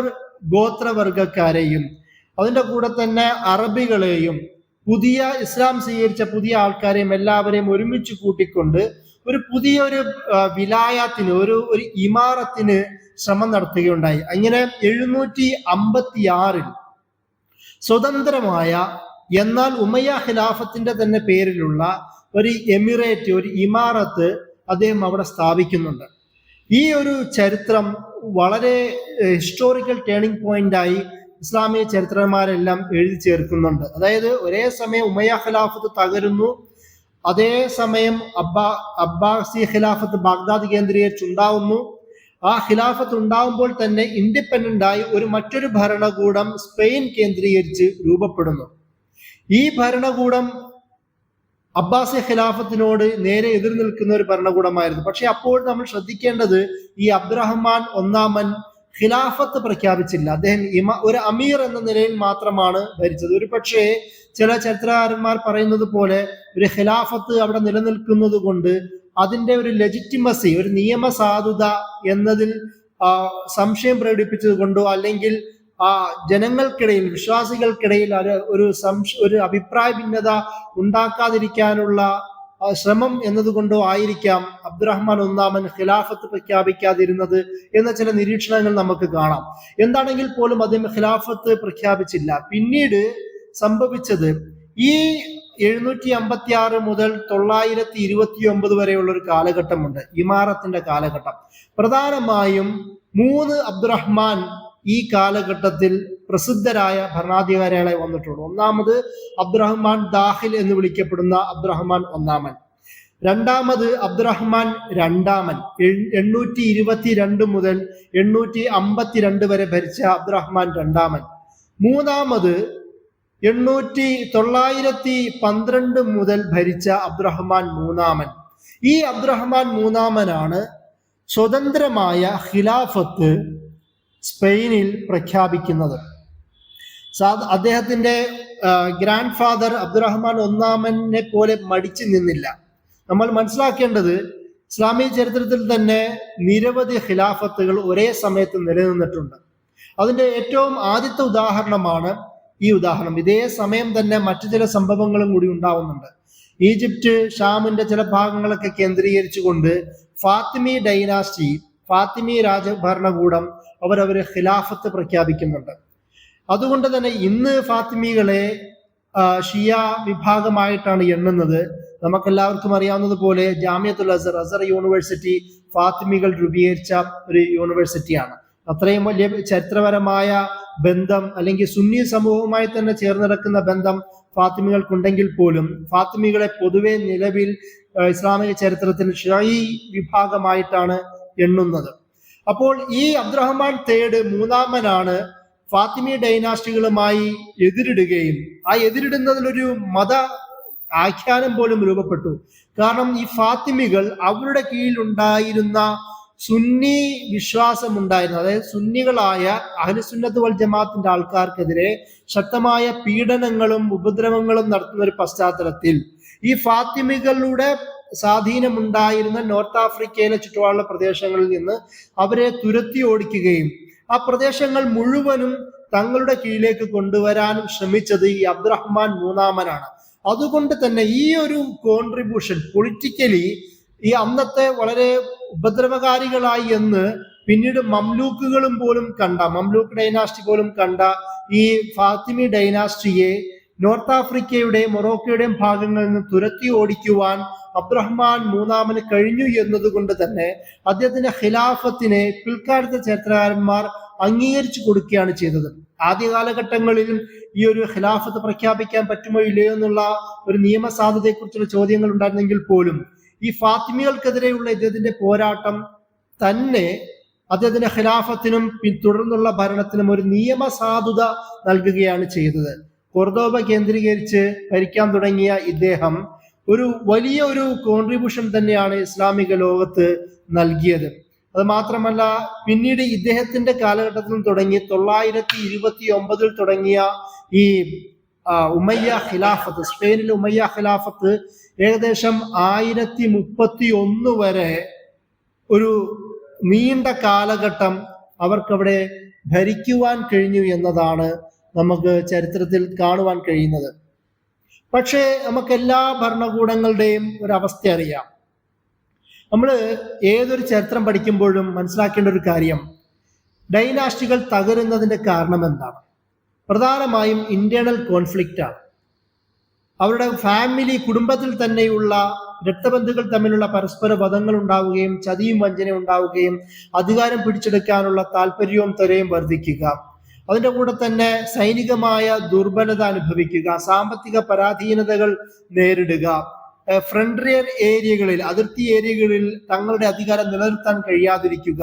ഗോത്രവർഗക്കാരെയും അതിൻ്റെ കൂടെ തന്നെ അറബികളെയും പുതിയ ഇസ്ലാം സ്വീകരിച്ച പുതിയ ആൾക്കാരെയും എല്ലാവരെയും ഒരുമിച്ച് കൂട്ടിക്കൊണ്ട് ഒരു പുതിയൊരു വിലായത്തിന് ഒരു ഇമാറത്തിന് ശ്രമം നടത്തുകയുണ്ടായി. അങ്ങനെ 756 സ്വതന്ത്രമായ എന്നാൽ ഉമയ്യ ഖിലാഫത്തിന്റെ തന്നെ പേരിലുള്ള ഒരു എമിറേറ്റ്, ഒരു ഇമാറത്ത് അദ്ദേഹം അവിടെ സ്ഥാപിക്കുന്നുണ്ട്. ഈ ഒരു ചരിത്രം വളരെ ഹിസ്റ്റോറിക്കൽ ടേണിംഗ് പോയിന്റായി ഇസ്ലാമിക ചരിത്രന്മാരെല്ലാം എഴുതി ചേർക്കുന്നുണ്ട്. അതായത് ഒരേ സമയം ഉമയ്യ ഖിലാഫത്ത് തകരുന്നു, അതേ സമയം അബ്ബാസി ഖിലാഫത്ത് ബാഗ്ദാദ് കേന്ദ്രീകരിച്ചുണ്ടാവുന്നു. ആ ഖിലാഫത്ത് ഉണ്ടാവുമ്പോൾ തന്നെ ഇൻഡിപെൻഡന്റ് ആയി മറ്റൊരു ഭരണകൂടം സ്പെയിൻ കേന്ദ്രീകരിച്ച് രൂപപ്പെടുന്നു. ഈ ഭരണകൂടം അബ്ബാസി ഖിലാഫത്തിനോട് നേരെ എതിർ നിൽക്കുന്ന ഒരു ഭരണകൂടമായിരുന്നു. പക്ഷെ അപ്പോൾ നമ്മൾ ശ്രദ്ധിക്കേണ്ടത്, ഈ അബ്ദുറഹ്മാൻ ഒന്നാമൻ ഖിലാഫത്ത് പ്രഖ്യാപിച്ചില്ല. അദ്ദേഹം ഒരു അമീർ എന്ന നിലയിൽ മാത്രമാണ് ഭരിച്ചത്. ഒരു പക്ഷേ ചില ചരിത്രകാരന്മാർ പറയുന്നത് പോലെ ഒരു ഖിലാഫത്ത് അവിടെ നിലനിൽക്കുന്നത് കൊണ്ട് അതിന്റെ ഒരു ലെജിറ്റിമസി, ഒരു നിയമസാധുത എന്നതിൽ സംശയം പ്രകടിപ്പിച്ചത് കൊണ്ടോ അല്ലെങ്കിൽ ജനങ്ങൾക്കിടയിൽ, വിശ്വാസികൾക്കിടയിൽ ഒരു അഭിപ്രായ ഭിന്നത ഉണ്ടാക്കാതിരിക്കാനുള്ള ശ്രമം എന്നതുകൊണ്ടോ ആയിരിക്കാം അബ്ദുറഹ്മാൻ ഒന്നാമൻ ഖിലാഫത്ത് പ്രഖ്യാപിക്കാതിരുന്നത് എന്ന ചില നിരീക്ഷണങ്ങൾ നമുക്ക് കാണാം. എന്താണെങ്കിൽ പോലും അദ്ദേഹം ഖിലാഫത്ത് പ്രഖ്യാപിച്ചില്ല. പിന്നീട് സംഭവിച്ചത് ഈ 756 മുതൽ 929 വരെയുള്ള ഒരു കാലഘട്ടമുണ്ട്, ഇമാറത്തിന്റെ കാലഘട്ടം. പ്രധാനമായും 3 അബ്ദുറഹ്മാൻ ഈ കാലഘട്ടത്തിൽ പ്രസിദ്ധരായ ഭരണാധികാരികളെ വന്നിട്ടുള്ളൂ. ഒന്നാമത് അബ്ദുറഹ്മാൻ ദാഖിൽ എന്ന് വിളിക്കപ്പെടുന്ന അബ്ദുറഹ്മാൻ ഒന്നാമൻ. രണ്ടാമത് അബ്ദുറഹ്മാൻ രണ്ടാമൻ, 822 മുതൽ 852 വരെ ഭരിച്ച അബ്ദുറഹ്മാൻ രണ്ടാമൻ. മൂന്നാമത് 912 മുതൽ ഭരിച്ച അബ്ദുറഹ്മാൻ മൂന്നാമൻ. ഈ അബ്ദുറഹ്മാൻ മൂന്നാമനാണ് സ്വതന്ത്രമായ ഖിലാഫത്ത് സ്പെയിനിൽ പ്രഖ്യാപിക്കുന്നത്. അദ്ദേഹത്തിന്റെ ഗ്രാൻഡ് ഫാദർ അബ്ദുറഹ്മാൻ ഒന്നാമനെ പോലെ മടിച്ചു നിന്നില്ല. നമ്മൾ മനസ്സിലാക്കേണ്ടത്, ഇസ്ലാമിക ചരിത്രത്തിൽ തന്നെ നിരവധി ഖിലാഫത്തുകൾ ഒരേ സമയത്ത് നിലനിന്നിട്ടുണ്ട്. അതിന്റെ ഏറ്റവും ആദ്യത്തെ ഉദാഹരണമാണ് ഈ ഉദാഹരണം. ഇതേ സമയം തന്നെ മറ്റു ചില സംഭവങ്ങളും കൂടി ഉണ്ടാവുന്നുണ്ട്. ഈജിപ്റ്റ്, ഷാമിന്റെ ചില ഭാഗങ്ങളൊക്കെ കേന്ദ്രീകരിച്ചുകൊണ്ട് ഫാത്തിമി ഡൈനാസ്റ്റി, ഫാത്തിമി രാജഭരണകൂടം അവരവര് ഖിലാഫത്ത് പ്രഖ്യാപിക്കുന്നുണ്ട്. അതുകൊണ്ട് തന്നെ ഇന്ന് ഫാത്തിമികളെ ഷിയ വിഭാഗമായിട്ടാണ് എണ്ണുന്നത്. നമുക്കെല്ലാവർക്കും അറിയാവുന്നതുപോലെ ജാമിയത്തുൽ അസർ യൂണിവേഴ്സിറ്റി ഫാത്തിമികൾ രൂപീകരിച്ച ഒരു യൂണിവേഴ്സിറ്റിയാണ്. അത്രയും വലിയ ചരിത്രപരമായ ബന്ധം അല്ലെങ്കിൽ സുന്നി സമൂഹവുമായി തന്നെ ചേർന്ന് നടക്കുന്ന ബന്ധം ഫാത്തിമികൾക്കുണ്ടെങ്കിൽ പോലും ഫാത്തിമികളെ പൊതുവെ നിലവിൽ ഇസ്ലാമിക ചരിത്രത്തിൽ ഷിഈ വിഭാഗമായിട്ടാണ് എണ്ണുന്നത്. അപ്പോൾ ഈ അബ്ദുറഹ്മാൻ മൂന്നാമനാണ് ഫാത്തിമി ഡൈനാസ്റ്റികളുമായി എതിരിടുകയും ആ എതിരിടുന്നതിലൊരു മത ആഖ്യാനം പോലും രൂപപ്പെട്ടു. കാരണം ഈ ഫാത്തിമികൾ അവരുടെ കീഴിൽ ഉണ്ടായിരുന്ന സുന്നി വിശ്വാസം ഉണ്ടായിരുന്നു, അതായത് സുന്നികളായ അഹ്ലുസുന്നത്ത് വൽ ജമാഅത്തിന്റെ ആൾക്കാർക്കെതിരെ ശക്തമായ പീഡനങ്ങളും ഉപദ്രവങ്ങളും നടത്തുന്ന ഒരു പശ്ചാത്തലത്തിൽ ഈ ഫാത്തിമികളുടെ സ്വാധീനമുണ്ടായിരുന്ന നോർത്ത് ആഫ്രിക്കയിലെ ചുറ്റുപാടുള്ള പ്രദേശങ്ങളിൽ നിന്ന് അവരെ തുരത്തി ഓടിക്കുകയും ആ പ്രദേശങ്ങൾ മുഴുവനും തങ്ങളുടെ കീഴിലേക്ക് കൊണ്ടുവരാനും ശ്രമിച്ചത് ഈ അബ്ദുറഹ്മാൻ മൂന്നാമനാണ്. അതുകൊണ്ട് തന്നെ ഈ ഒരു കോൺട്രിബ്യൂഷൻ പൊളിറ്റിക്കലി ഈ അന്നത്തെ വളരെ ഉപദ്രവകാരികളായി എന്ന് പിന്നീട് മംലൂക്കുകളും പോലും മംലൂക്ക് ഡൈനാസ്റ്റി പോലും കണ്ട ഈ ഫാത്തിമി ഡൈനാസ്റ്റിയെ നോർത്ത് ആഫ്രിക്കയുടെയും മൊറോക്കോയുടെയും ഭാഗങ്ങളിൽ നിന്ന് തുരത്തി ഓടിക്കുവാൻ അബ്ദുറഹ്മാൻ മൂന്നാമന് കഴിഞ്ഞു എന്നതുകൊണ്ട് തന്നെ അദ്ദേഹത്തിന്റെ ഖിലാഫത്തിനെ പിൽക്കാലത്തെ ചരിത്രകാരന്മാർ അംഗീകരിച്ചു കൊടുക്കുകയാണ് ചെയ്തത്. ആദ്യ കാലഘട്ടങ്ങളിലും ഈ ഒരു ഖിലാഫത്ത് പ്രഖ്യാപിക്കാൻ പറ്റുമോ ഇല്ലയോ എന്നുള്ള ഒരു നിയമസാധുതയെക്കുറിച്ചുള്ള ചോദ്യങ്ങൾ ഉണ്ടായിരുന്നെങ്കിൽ പോലും ഈ ഫാത്തിമികൾക്കെതിരെയുള്ള ഇദ്ദേഹത്തിന്റെ പോരാട്ടം തന്നെ അദ്ദേഹത്തിന്റെ ഖിലാഫത്തിനും തുടർന്നുള്ള ഭരണത്തിനും ഒരു നിയമസാധുത നൽകുകയാണ് ചെയ്തത്. കൊർദോബ കേന്ദ്രീകരിച്ച് ഭരിക്കാൻ തുടങ്ങിയ ഇദ്ദേഹം ഒരു വലിയ ഒരു കോൺട്രിബ്യൂഷൻ തന്നെയാണ് ഇസ്ലാമിക ലോകത്ത് നൽകിയത്. അത് മാത്രമല്ല, പിന്നീട് ഇദ്ദേഹത്തിന്റെ കാലഘട്ടത്തിൽ തുടങ്ങി 929 തുടങ്ങിയ ഈ ഉമയ്യ ഖിലാഫത്ത്, സ്പെയിനിലെ ഉമയ്യ ഖിലാഫത്ത് ഏകദേശം 1031 വരെ ഒരു നീണ്ട കാലഘട്ടം അവർക്കവിടെ ഭരിക്കുവാൻ കഴിഞ്ഞു എന്നതാണ് നമുക്ക് ചരിത്രത്തിൽ കാണുവാൻ കഴിയുന്നത്. പക്ഷേ നമുക്ക് എല്ലാ ഭരണകൂടങ്ങളുടെയും ഒരു അവസ്ഥ അറിയാം. നമ്മൾ ഏതൊരു ചരിത്രം പഠിക്കുമ്പോഴും മനസ്സിലാക്കേണ്ട ഒരു കാര്യം, ഡൈനാസ്റ്റികൾ തകരുന്നതിന്റെ കാരണം എന്താണ്? പ്രധാനമായും ഇന്റേണൽ കോൺഫ്ലിക്റ്റ് ആണ്. അവരുടെ ഫാമിലി, കുടുംബത്തിൽ തന്നെയുള്ള രക്തബന്ധുക്കൾ തമ്മിലുള്ള പരസ്പര വധങ്ങൾ ഉണ്ടാവുകയും ചതിയും വഞ്ചനയും ഉണ്ടാവുകയും അധികാരം പിടിച്ചെടുക്കാനുള്ള താല്പര്യവും ത്വരയും വർദ്ധിക്കുക, അതിൻ്റെ കൂടെ തന്നെ സൈനികമായ ദുർബലത അനുഭവിക്കുക, സാമ്പത്തിക പരാധീനതകൾ നേരിടുക, ഫ്രണ്ടിയർ ഏരിയകളിൽ, അതിർത്തി ഏരിയകളിൽ തങ്ങളുടെ അധികാരം നിലനിർത്താൻ കഴിയാതിരിക്കുക,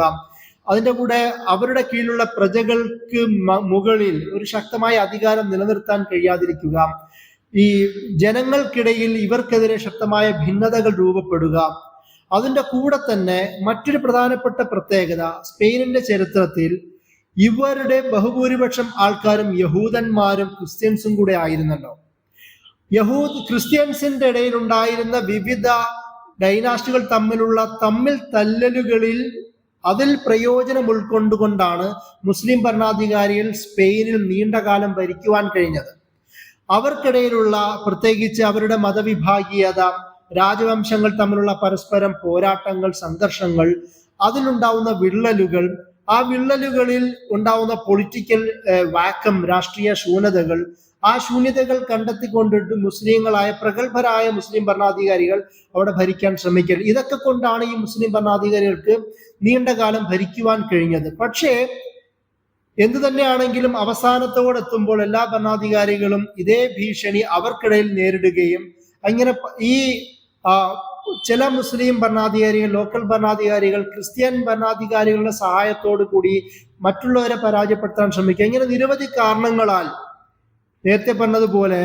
അതിൻ്റെ കൂടെ അവരുടെ കീഴിലുള്ള പ്രജകൾക്ക് മുകളിൽ ഒരു ശക്തമായ അധികാരം നിലനിർത്താൻ കഴിയാതിരിക്കുക, ഈ ജനങ്ങൾക്കിടയിൽ ഇവർക്കെതിരെ ശക്തമായ ഭിന്നതകൾ രൂപപ്പെടുക. അതിൻ്റെ കൂടെ തന്നെ മറ്റൊരു പ്രധാനപ്പെട്ട പ്രത്യേകത, സ്പെയിനിന്റെ ചരിത്രത്തിൽ ഇവരുടെ ബഹുഭൂരിപക്ഷം ആൾക്കാരും യഹൂദന്മാരും ക്രിസ്ത്യൻസും കൂടെ ആയിരുന്നല്ലോ. ക്രിസ്ത്യൻസിന്റെ ഇടയിൽ ഉണ്ടായിരുന്ന വിവിധ ഡൈനാസ്റ്റികൾ തമ്മിൽ തല്ലലുകളിൽ അതിൽ പ്രയോജനം ഉൾക്കൊണ്ടുകൊണ്ടാണ് മുസ്ലിം ഭരണാധികാരികൾ സ്പെയിനിൽ നീണ്ടകാലം ഭരിക്കുവാൻ കഴിഞ്ഞത്. അവർക്കിടയിലുള്ള പ്രത്യേകിച്ച് അവരുടെ മതവിഭാഗീയത, രാജവംശങ്ങൾ തമ്മിലുള്ള പരസ്പരം പോരാട്ടങ്ങൾ, സംഘർഷങ്ങൾ, അതിലുണ്ടാവുന്ന വിള്ളലുകൾ, ആ വിള്ളലുകളിൽ ഉണ്ടാവുന്ന പൊളിറ്റിക്കൽ വാക്കം, രാഷ്ട്രീയ ശൂന്യതകൾ, ആ ശൂന്യതകൾ കണ്ടെത്തിക്കൊണ്ടിട്ട് മുസ്ലിങ്ങളായ പ്രഗത്ഭരായ മുസ്ലിം ഭരണാധികാരികൾ അവിടെ ഭരിക്കാൻ ശ്രമിക്കൽ. ഇതൊക്കെ കൊണ്ടാണ് ഈ മുസ്ലിം ഭരണാധികാരികൾക്ക് നീണ്ടകാലം ഭരിക്കുവാൻ കഴിഞ്ഞത്. പക്ഷേ എന്തു തന്നെയാണെങ്കിലും അവസാനത്തോടെത്തുമ്പോൾ എല്ലാ ഭരണാധികാരികളും ഇതേ ഭീഷണി അവർക്കിടയിൽ നേരിടുകയും അങ്ങനെ ഈ ചില മുസ്ലിം ഭരണാധികാരികൾ, ലോക്കൽ ഭരണാധികാരികൾ ക്രിസ്ത്യൻ ഭരണാധികാരികളുടെ സഹായത്തോടു കൂടി മറ്റുള്ളവരെ പരാജയപ്പെടുത്താൻ ശ്രമിക്കുക. ഇങ്ങനെ നിരവധി കാരണങ്ങളാൽ നേരത്തെ പറഞ്ഞതുപോലെ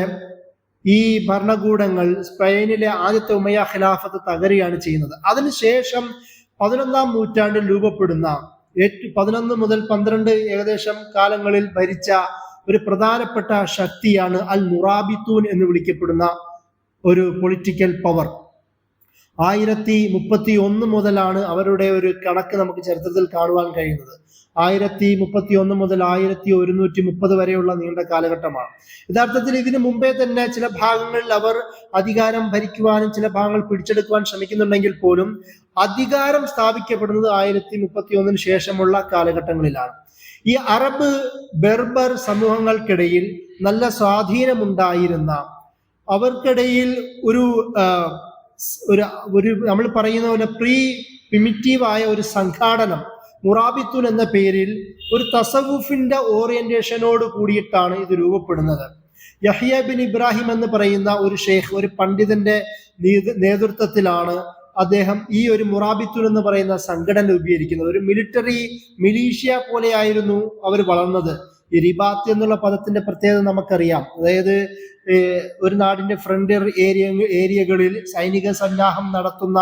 ഈ ഭരണകൂടങ്ങൾ സ്പെയിനിലെ ആദ്യത്തെ ഉമയ്യ ഖിലാഫത്ത് തകരുകയാണ് ചെയ്യുന്നത്. അതിനുശേഷം 11-ാം നൂറ്റാണ്ടിൽ രൂപപ്പെടുന്ന 11 മുതൽ 12 ഏകദേശം കാലങ്ങളിൽ ഭരിച്ച ഒരു പ്രധാനപ്പെട്ട ശക്തിയാണ് അൽ മുറാബിത്തൂൻ എന്ന് വിളിക്കപ്പെടുന്ന ഒരു പൊളിറ്റിക്കൽ പവർ. 1031 മുതലാണ് അവരുടെ ഒരു കണക്ക് നമുക്ക് ചരിത്രത്തിൽ കാണുവാൻ കഴിയുന്നത്. 1031 മുതൽ 1130 വരെയുള്ള നീണ്ട കാലഘട്ടമാണ്. യഥാർത്ഥത്തിൽ ഇതിനു മുമ്പേ തന്നെ ചില ഭാഗങ്ങളിൽ അവർ അധികാരം ഭരിക്കുവാനും ചില ഭാഗങ്ങൾ പിടിച്ചെടുക്കുവാൻ ശ്രമിക്കുന്നുണ്ടെങ്കിൽ പോലും അധികാരം സ്ഥാപിക്കപ്പെടുന്നത് 1031 ശേഷമുള്ള കാലഘട്ടങ്ങളിലാണ്. ഈ അറബ് ബെർബർ സമൂഹങ്ങൾക്കിടയിൽ നല്ല സ്വാധീനമുണ്ടായിരുന്ന, അവർക്കിടയിൽ ഒരു നമ്മൾ പറയുന്ന പോലെ പ്രിമിറ്റീവായ ഒരു സംഘാടനം, മുറാബിത്തുൻ എന്ന പേരിൽ ഒരു തസവുഫിന്റെ ഓറിയന്റേഷനോട് കൂടിയിട്ടാണ് ഇത് രൂപപ്പെടുന്നത്. യഹ്യ ബിൻ ഇബ്രാഹിം എന്ന് പറയുന്ന ഒരു ഷെയ്ഖ്, ഒരു പണ്ഡിതന്റെ നേതൃത്വത്തിലാണ് അദ്ദേഹം ഈ ഒരു മുറാബിത്തുൻ എന്ന് പറയുന്ന സംഘടന രൂപീകരിക്കുന്നത്. ഒരു മിലീഷ്യ പോലെയായിരുന്നു അവർ വളർന്നത്. ഈ റിബാത്ത് എന്നുള്ള പദത്തിന്റെ പ്രത്യേകത നമുക്കറിയാം. അതായത് ഒരു നാടിന്റെ ഫ്രണ്ടിയർ ഏരിയകളിൽ സൈനിക സന്നാഹം നടത്തുന്ന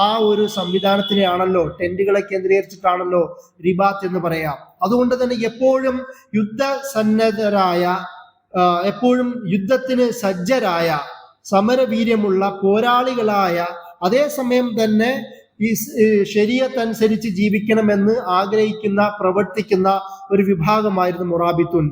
ആ ഒരു സംവിധാനത്തിനെയാണല്ലോ, ടെന്റുകളെ കേന്ദ്രീകരിച്ചിട്ടാണല്ലോ റിബാത്ത് എന്ന് പറയാം. അതുകൊണ്ട് തന്നെ എപ്പോഴും യുദ്ധസന്നദ്ധരായ, എപ്പോഴും യുദ്ധത്തിന് സജ്ജരായ, സമരവീര്യമുള്ള പോരാളികളായ, അതേസമയം തന്നെ ഈ ശരീഅത്ത് അനുസരിച്ച് ജീവിക്കണമെന്ന് ആഗ്രഹിക്കുന്ന, പ്രവർത്തിക്കുന്ന ഒരു വിഭാഗമായിരുന്നു മുറാബിത്തുൻ.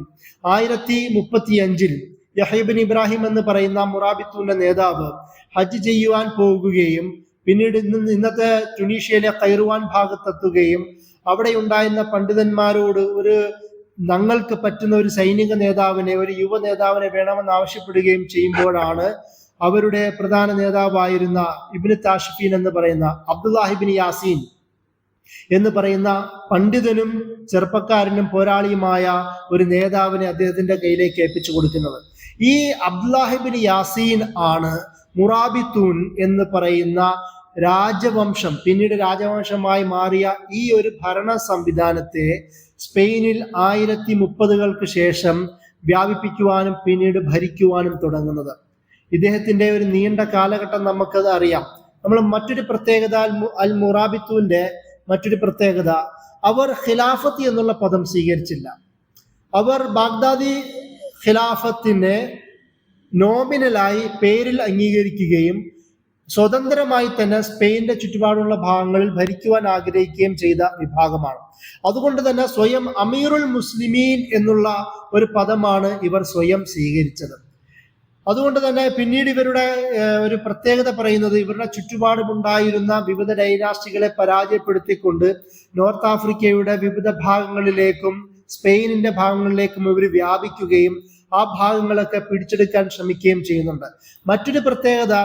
1035 യഹ്യ ബിൻ ഇബ്രാഹിം എന്ന് പറയുന്ന മുറാബിത്തുന്റെ നേതാവ് ഹജ്ജ് ചെയ്യുവാൻ പോകുകയും പിന്നീട് ഇന്നത്തെ ടുണീഷ്യയിലെ ഖൈറുവാൻ ഭാഗത്തെത്തുകയും അവിടെ ഉണ്ടായിരുന്ന പണ്ഡിതന്മാരോട് ഞങ്ങൾക്ക് പറ്റുന്ന ഒരു സൈനിക നേതാവിനെ, ഒരു യുവ നേതാവിനെ വേണമെന്ന് ആവശ്യപ്പെടുകയും ചെയ്യുമ്പോഴാണ് അവരുടെ പ്രധാന നേതാവായിരുന്ന ഇബ്നു താഷിഫീൻ എന്ന് പറയുന്ന അബ്ദുല്ലാഹിബിൻ യാസീൻ എന്ന് പറയുന്ന പണ്ഡിതനും ചെറുപ്പക്കാരനും പോരാളിയുമായ ഒരു നേതാവിനെ അദ്ദേഹത്തിന്റെ കയ്യിലേക്ക് ഏൽപ്പിച്ചു കൊടുക്കുന്നത്. ഈ അബ്ദുല്ലാഹിബിൻ യാസീൻ ആണ് മുറാബിത്തൂൻ എന്ന് പറയുന്ന രാജവംശം, പിന്നീട് രാജവംശമായി മാറിയ ഈ ഒരു ഭരണ സംവിധാനത്തെ സ്പെയിനിൽ 1030-കൾക്ക് ശേഷം വ്യാപിപ്പിക്കുവാനും പിന്നീട് ഭരിക്കുവാനും തുടങ്ങുന്നത്. ഇദ്ദേഹത്തിന്റെ ഒരു നീണ്ട കാലഘട്ടം നമുക്കത് അറിയാം. നമ്മൾ മറ്റൊരു പ്രത്യേകത, അൽ മുറാബിത്തൂന്റെ മറ്റൊരു പ്രത്യേകത, അവർ ഖിലാഫത്ത് എന്നുള്ള പദം സ്വീകരിച്ചില്ല. അവർ ബാഗ്ദാദി ഖിലാഫത്തിനെ നോമിനലായി പേരിൽ അംഗീകരിക്കുകയും സ്വതന്ത്രമായി തന്നെ സ്പെയിനിന്റെ ചുറ്റുപാടുള്ള ഭാഗങ്ങളിൽ ഭരിക്കുവാൻ ആഗ്രഹിക്കുകയും ചെയ്ത വിഭാഗമാണ്. അതുകൊണ്ട് തന്നെ സ്വയം അമീറുൽ മുസ്ലിമീൻ എന്നുള്ള ഒരു പദമാണ് ഇവർ സ്വയം സ്വീകരിച്ചത്. അതുകൊണ്ട് തന്നെ പിന്നീട് ഇവരുടെ ഒരു പ്രത്യേകത പറയുന്നത്, ഇവരുടെ ചുറ്റുപാടുമുണ്ടായിരുന്ന വിവിധ ഡൈനാസ്റ്റികളെ പരാജയപ്പെടുത്തിക്കൊണ്ട് നോർത്ത് ആഫ്രിക്കയുടെ വിവിധ ഭാഗങ്ങളിലേക്കും സ്പെയിനിന്റെ ഭാഗങ്ങളിലേക്കും ഇവർ വ്യാപിക്കുകയും ആ ഭാഗങ്ങളൊക്കെ പിടിച്ചെടുക്കാൻ ശ്രമിക്കുകയും ചെയ്യുന്നുണ്ട്. മറ്റൊരു പ്രത്യേകത,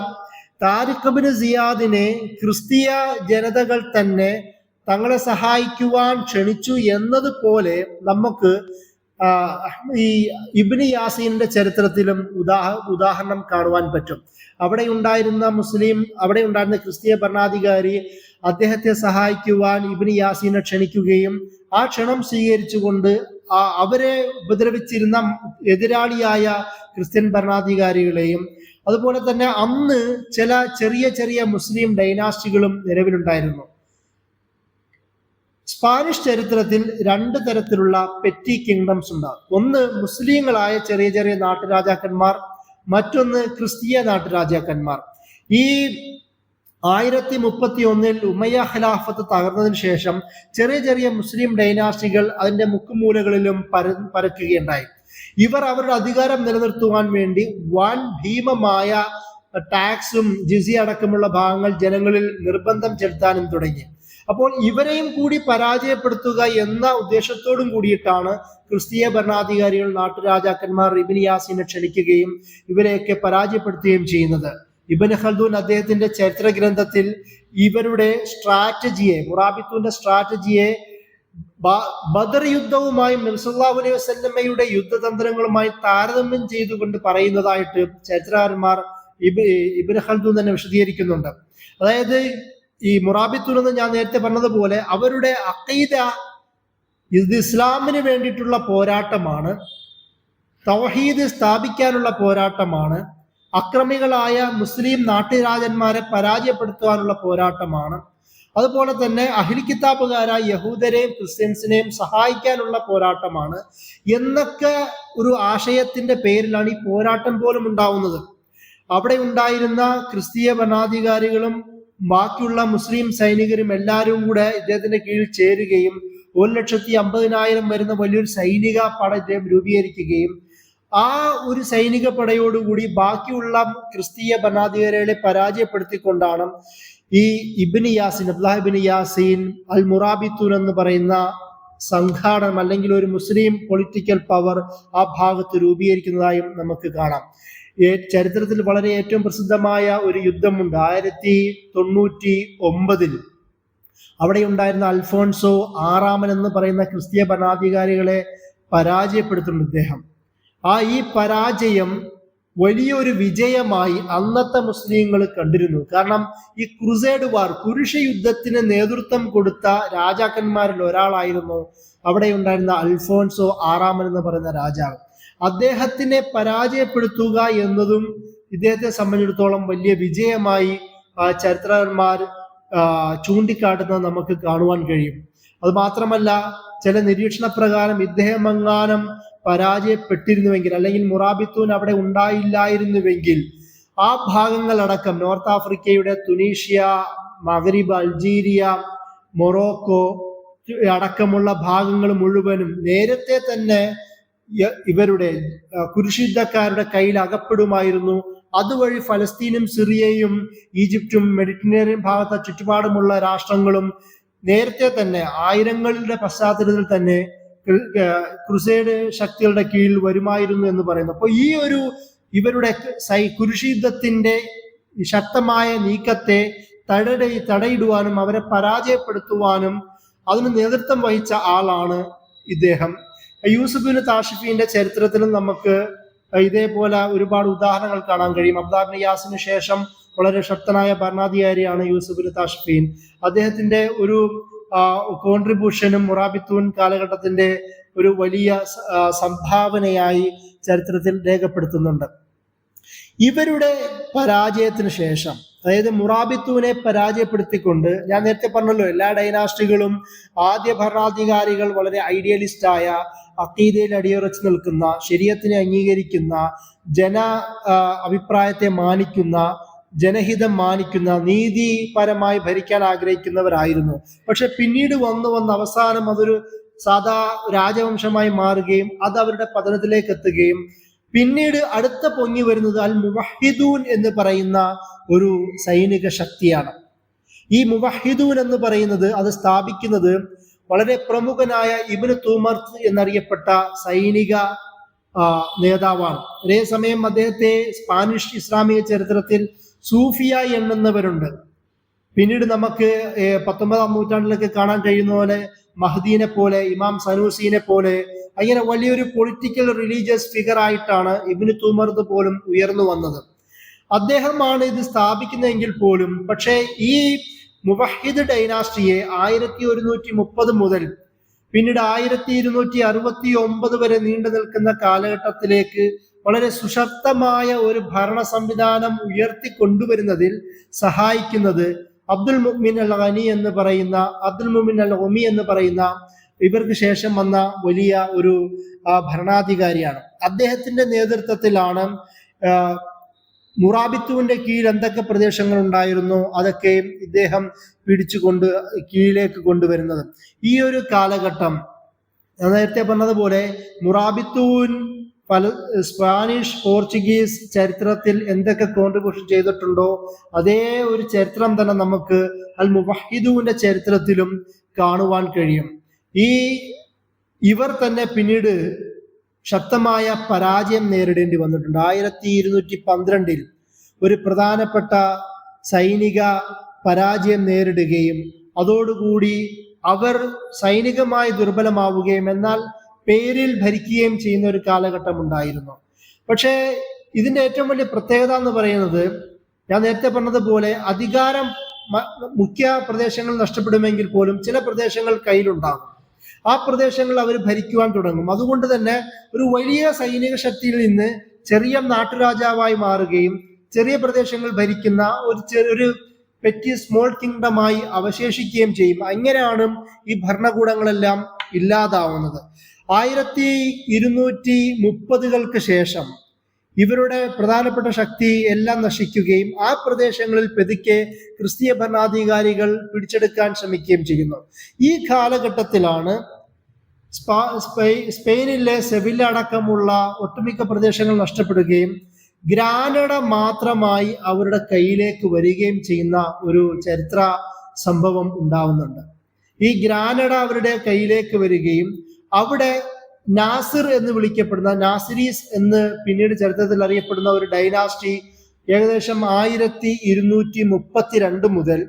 താരിഖ് ഇബ്നു സിയാദിനെ ക്രിസ്തീയ ജനതകൾ തന്നെ തങ്ങളെ സഹായിക്കുവാൻ ക്ഷണിച്ചു എന്നതുപോലെ നമുക്ക് ഈ ഇബ്നു യാസീനിന്റെ ചരിത്രത്തിലും ഉദാഹരണം കാണുവാൻ പറ്റും. അവിടെ ഉണ്ടായിരുന്ന ക്രിസ്തീയ ഭരണാധികാരി അദ്ദേഹത്തെ സഹായിക്കുവാൻ ഇബ്നു യാസീനെ ക്ഷണിക്കുകയും ആ ക്ഷണം സ്വീകരിച്ചുകൊണ്ട് അവരെ ഉപദ്രവിച്ചിരുന്ന എതിരാളിയായ ക്രിസ്ത്യൻ ഭരണാധികാരികളെയും, അതുപോലെ തന്നെ അന്ന് ചില ചെറിയ ചെറിയ മുസ്ലിം ഡൈനാസ്റ്റികളും നിലവിലുണ്ടായിരുന്നു. സ്പാനിഷ് ചരിത്രത്തിൽ രണ്ട് തരത്തിലുള്ള പെറ്റി കിങ്ഡംസ് ഉണ്ടാകും. ഒന്ന് മുസ്ലിങ്ങളായ ചെറിയ ചെറിയ നാട്ടുരാജാക്കന്മാർ, മറ്റൊന്ന് ക്രിസ്തീയ നാട്ടുരാജാക്കന്മാർ. ഈ 1031 ഉമയ്യ ഖിലാഫത്ത് തകർന്നതിന് ശേഷം ചെറിയ ചെറിയ മുസ്ലിം ഡൈനാസ്റ്റികൾ അതിന്റെ മുക്കുമൂലകളിലും പരക്കുകയുണ്ടായി. ഇവർ അവരുടെ അധികാരം നിലനിർത്തുവാൻ വേണ്ടി വൻ ഭീമമായ ടാക്സും ജിസിയ അടക്കമുള്ള ഭാഗങ്ങൾ ജനങ്ങളിൽ നിർബന്ധം ചെലുത്താനും തുടങ്ങി. അപ്പോൾ ഇവരെയും കൂടി പരാജയപ്പെടുത്തുക എന്ന ഉദ്ദേശത്തോടും കൂടിയിട്ടാണ് ക്രിസ്തീയ ഭരണാധികാരികൾ നാട്ടുരാജാക്കന്മാർ ഇബ്നു യാസീനെ ക്ഷണിക്കുകയും ഇവരെയൊക്കെ പരാജയപ്പെടുത്തുകയും ചെയ്യുന്നത്. ഇബ്നു ഖൽദൂൻ അദ്ദേഹത്തിന്റെ ചരിത്ര ഗ്രന്ഥത്തിൽ ഇവരുടെ സ്ട്രാറ്റജിയെ, മുറാബിത്തൂന്റെ സ്ട്രാറ്റജിയെ ബദർ യുദ്ധവുമായും നബി സല്ലല്ലാഹു അലൈഹി വസല്ലമയുടെ യുദ്ധതന്ത്രങ്ങളുമായി താരതമ്യം ചെയ്തുകൊണ്ട് പറയുന്നതായിട്ട് ചരിത്രകാരന്മാർ ഇബ്നു ഖൽദൂൻ തന്നെ വിശദീകരിക്കുന്നുണ്ട്. അതായത് ഈ മുറാബിത്തൂൻ എന്ന് ഞാൻ നേരത്തെ പറഞ്ഞതുപോലെ അവരുടെ അഖീദ ഇത് ഇസ്ലാമിന് വേണ്ടിയിട്ടുള്ള പോരാട്ടമാണ്, തൗഹീദ് സ്ഥാപിക്കാനുള്ള പോരാട്ടമാണ്, അക്രമികളായ മുസ്ലിം നാട്ടുരാജന്മാരെ പരാജയപ്പെടുത്തുവാനുള്ള പോരാട്ടമാണ്, അതുപോലെ തന്നെ അഹ്ലി കിതാബുകാരായ യഹൂദരെയും ക്രിസ്ത്യൻസിനെയും സഹായിക്കാനുള്ള പോരാട്ടമാണ് എന്നൊക്കെ ഒരു ആശയത്തിന്റെ പേരിലാണ് ഈ പോരാട്ടം പോലും ഉണ്ടാവുന്നത്. അവിടെ ഉണ്ടായിരുന്ന ക്രിസ്തീയ ഭരണാധികാരികളും ബാക്കിയുള്ള മുസ്ലിം സൈനികരും എല്ലാവരും കൂടെ ഇദ്ദേഹത്തിന്റെ കീഴിൽ ചേരുകയും 1,50,000 വരുന്ന വലിയൊരു സൈനിക പട ഇദ്ദേഹം രൂപീകരിക്കുകയും ആ ഒരു സൈനിക പടയോടുകൂടി ബാക്കിയുള്ള ക്രിസ്തീയ ഭരണാധികാരികളെ പരാജയപ്പെടുത്തിക്കൊണ്ടാണ് ഈ അബ്ദുല്ലാഹ് ഇബ്നു യാസീൻ അൽ മുറാബിത്തൂൻ എന്ന് പറയുന്ന സംഘാടനം അല്ലെങ്കിൽ ഒരു മുസ്ലിം പൊളിറ്റിക്കൽ പവർ ആ ഭാഗത്ത് രൂപീകരിക്കുന്നതായും നമുക്ക് കാണാം. ചരിത്രത്തിൽ വളരെ ഏറ്റവും പ്രസിദ്ധമായ ഒരു യുദ്ധമുണ്ട് 1099. അവിടെ ഉണ്ടായിരുന്ന അൽഫോൺസോ ആറാമൻ എന്ന് പറയുന്ന ക്രിസ്തീയ ഭരണാധികാരികളെ പരാജയപ്പെടുത്തുന്നു ഇദ്ദേഹം. ഈ പരാജയം വലിയൊരു വിജയമായി അന്നത്തെ മുസ്ലിങ്ങൾ കണ്ടിരുന്നു. കാരണം ഈ ക്രുസേഡ് വാർ, കുരിശ യുദ്ധത്തിന് നേതൃത്വം കൊടുത്ത രാജാക്കന്മാരിൽ ഒരാളായിരുന്നു അവിടെ ഉണ്ടായിരുന്ന അൽഫോൺസോ ആറാമൻ എന്ന് പറയുന്ന രാജാവ്. അദ്ദേഹത്തിനെ പരാജയപ്പെടുത്തുക എന്നതും ഇദ്ദേഹത്തെ സംബന്ധിച്ചിടത്തോളം വലിയ വിജയമായി ചരിത്രകാരന്മാർ ചൂണ്ടിക്കാട്ടുന്നത് നമുക്ക് കാണുവാൻ കഴിയും. അത് മാത്രമല്ല, ചില നിരീക്ഷണ പ്രകാരം ഇദ്ദേഹം എങ്ങാനും പരാജയപ്പെട്ടിരുന്നുവെങ്കിൽ അല്ലെങ്കിൽ മുറാബിത്തൂൻ അവിടെ ഉണ്ടായില്ലായിരുന്നുവെങ്കിൽ ആ ഭാഗങ്ങളടക്കം നോർത്ത് ആഫ്രിക്കയുടെ തുനീഷ്യ, മഗ്രിബ്, അൾജീരിയ, മൊറോക്കോ അടക്കമുള്ള ഭാഗങ്ങൾ മുഴുവനും നേരത്തെ തന്നെ ഇവരുടെ കുരിശുദ്ധക്കാരുടെ കയ്യിൽ അകപ്പെടുമായിരുന്നു. അതുവഴി ഫലസ്തീനും സിറിയയും ഈജിപ്തും മെഡിറ്ററേനിയൻ ഭാഗത്തെ ചുറ്റുപാടുമുള്ള രാഷ്ട്രങ്ങളും നേരത്തെ തന്നെ ആയിരങ്ങളുടെ പശ്ചാത്തലത്തിൽ തന്നെ ക്രുസേഡ് ശക്തികളുടെ കീഴിൽ വരുമായിരുന്നു എന്ന് പറയുന്നു. അപ്പോൾ ഈ ഒരു ഇവരുടെ കുരിശുദ്ധത്തിന്റെ ശക്തമായ നീക്കത്തെ തടയിടുവാനും അവരെ പരാജയപ്പെടുത്തുവാനും അതിന് നേതൃത്വം വഹിച്ച ആളാണ് ഇദ്ദേഹം. യൂസുഫ് ഇബ്നു താഷിഫിന്റെ ചരിത്രത്തിലും നമുക്ക് ഇതേപോലെ ഒരുപാട് ഉദാഹരണങ്ങൾ കാണാൻ കഴിയും. അബ്ദുല്ലാഹ് ഇബ്നു യാസിന് ശേഷം വളരെ ശക്തനായ ഭരണാധികാരിയാണ് യൂസുഫ് ഇബ്നു താഷിഫീൻ. അദ്ദേഹത്തിന്റെ ഒരു കോൺട്രിബ്യൂഷനും മുറാബിത്തൂൻ കാലഘട്ടത്തിന്റെ ഒരു വലിയ സംഭാവനയായി ചരിത്രത്തിൽ രേഖപ്പെടുത്തുന്നുണ്ട്. ഇവരുടെ പരാജയത്തിന് ശേഷം, അതായത് മുറാബിത്തൂനെ പരാജയപ്പെടുത്തിക്കൊണ്ട്, ഞാൻ നേരത്തെ പറഞ്ഞല്ലോ എല്ലാ ഡൈനാസ്റ്റികളും ആദ്യ ഭരണാധികാരികൾ വളരെ ഐഡിയലിസ്റ്റായ, അഖീദയിൽ അടിയുറച്ചു നിൽക്കുന്ന, ശരീഅത്തിനെ അംഗീകരിക്കുന്ന, ജന അഭിപ്രായത്തെ മാനിക്കുന്ന ജനഹിതം മാനിക്കുന്ന, നീതിപരമായി ഭരിക്കാൻ ആഗ്രഹിക്കുന്നവരായിരുന്നു. പക്ഷെ പിന്നീട് വന്ന് അവസാനം അതൊരു സാധാ രാജവംശമായി മാറുകയും അത് അവരുടെ പതനത്തിലേക്ക് എത്തുകയും പിന്നീട് അടുത്ത പൊങ്ങി വരുന്നത് അൽ മുവഹിദൂൻ എന്ന് പറയുന്ന ഒരു സൈനിക ശക്തിയാണ്. ഈ മുവഹിദൂൻ എന്ന് പറയുന്നത് അത് സ്ഥാപിക്കുന്നത് വളരെ പ്രമുഖനായ ഇബ്നു തൂമർത്ത് എന്നറിയപ്പെട്ട സൈനിക നേതാവാണ്. അതേസമയം അദ്ദേഹത്തെ സ്പാനിഷ് ഇസ്ലാമിക ചരിത്രത്തിൽ സൂഫിയ എണ്ണുന്നവരുണ്ട്. പിന്നീട് നമുക്ക് 19-ാം നൂറ്റാണ്ടിലൊക്കെ കാണാൻ കഴിയുന്ന പോലെ മഹ്ദീനെ പോലെ, ഇമാം സനൂസിനെ പോലെ, അങ്ങനെ വലിയൊരു പൊളിറ്റിക്കൽ റിലീജിയസ് ഫിഗർ ആയിട്ടാണ് ഇബ്നു തൂമർത്ത് പോലും ഉയർന്നു വന്നത്. അദ്ദേഹമാണ് ഇത് സ്ഥാപിക്കുന്നതെങ്കിൽ പോലും പക്ഷേ ഈ മുവഹിദ് ഡൈനാസ്റ്റിയെ 1130 മുതൽ പിന്നീട് 1269 വരെ നീണ്ടു നിൽക്കുന്ന കാലഘട്ടത്തിലേക്ക് വളരെ സുശക്തമായ ഒരു ഭരണ സംവിധാനം ഉയർത്തിക്കൊണ്ടുവരുന്നതിൽ സഹായിക്കുന്നത് അബ്ദുൽ മുഅ്മിൻ അൽ ഗനി എന്ന് പറയുന്ന, അബ്ദുൽ മുഅ്മിൻ അൽ ഉമി എന്ന് പറയുന്ന ഇവർക്ക് ശേഷം വന്ന വലിയ ഒരു ഭരണാധികാരിയാണ്. അദ്ദേഹത്തിന്റെ നേതൃത്വത്തിലാണ് മുറാബിത്തുവിന്റെ കീഴിൽ എന്തൊക്കെ പ്രദേശങ്ങൾ ഉണ്ടായിരുന്നു അതൊക്കെ ഇദ്ദേഹം പിടിച്ചുകൊണ്ട് കീഴിലേക്ക് കൊണ്ടുവരുന്നത്. ഈ ഒരു കാലഘട്ടം ഞാൻ നേരത്തെ പറഞ്ഞതുപോലെ മുറാബിത്തൂൻ സ്പാനിഷ് പോർച്ചുഗീസ് ചരിത്രത്തിൽ എന്തൊക്കെ കോൺട്രിബ്യൂഷൻ ചെയ്തിട്ടുണ്ടോ അതേ ഒരു ചരിത്രം തന്നെ നമുക്ക് അൽ മുവഹിദൂന്റെ ചരിത്രത്തിലും കാണുവാൻ കഴിയും. ഇവർ തന്നെ പിന്നീട് ശക്തമായ പരാജയം നേരിടേണ്ടി വന്നിട്ടുണ്ട്. 1212 ഒരു പ്രധാനപ്പെട്ട സൈനിക പരാജയം നേരിടുകയും അതോടുകൂടി അവർ സൈനികമായി ദുർബലമാവുകയും എന്നാൽ പേരിൽ ഭരിക്കുകയും ചെയ്യുന്ന ഒരു കാലഘട്ടം ഉണ്ടായിരുന്നു. പക്ഷേ ഇതിന്റെ ഏറ്റവും വലിയ പ്രത്യേകത എന്ന് പറയുന്നത് ഞാൻ നേരത്തെ പറഞ്ഞതുപോലെ അധികാരം മുഖ്യ പ്രദേശങ്ങൾ നഷ്ടപ്പെടുമെങ്കിൽ പോലും ചില പ്രദേശങ്ങൾ കയ്യിലുണ്ടാകും. ആ പ്രദേശങ്ങൾ അവർ ഭരിക്കുവാൻ തുടങ്ങും. അതുകൊണ്ട് തന്നെ ഒരു വലിയ സൈനിക ശക്തിയിൽ നിന്ന് ചെറിയ നാട്ടുരാജാവായി മാറുകയും ചെറിയ പ്രദേശങ്ങൾ ഭരിക്കുന്ന ഒരു പെറ്റി സ്മോൾ കിങ്ഡമായി അവശേഷിക്കുകയും ചെയ്യും. അങ്ങനെയാണ് ഈ ഭരണകൂടങ്ങളെല്ലാം ഇല്ലാതാവുന്നത്. 1230-കൾക്ക് ശേഷം ഇവരുടെ പ്രധാനപ്പെട്ട ശക്തി എല്ലാം നശിക്കുകയും ആ പ്രദേശങ്ങളിൽ പെതുക്കെ ക്രിസ്തീയ ഭരണാധികാരികൾ പിടിച്ചെടുക്കാൻ ശ്രമിക്കുകയും ചെയ്യുന്നു. ഈ കാലഘട്ടത്തിലാണ് സ്പെയിനിലെ സെവില്ല അടക്കമുള്ള ഒട്ടുമിക്ക പ്രദേശങ്ങൾ നഷ്ടപ്പെടുകയും ഗ്രാനഡ മാത്രമായി അവരുടെ കയ്യിലേക്ക് വരികയും ചെയ്യുന്ന ഒരു ചരിത്ര സംഭവം ഉണ്ടാവുന്നുണ്ട്. ഈ ഗ്രാനഡ അവരുടെ കയ്യിലേക്ക് വരികയും അവിടെ നാസിർ എന്ന് വിളിക്കപ്പെടുന്ന, നാസിരീസ് എന്ന് പിന്നീട് ചരിത്രത്തിൽ അറിയപ്പെടുന്ന ഒരു ഡൈനാസ്റ്റി ഏകദേശം 1232 മുതൽ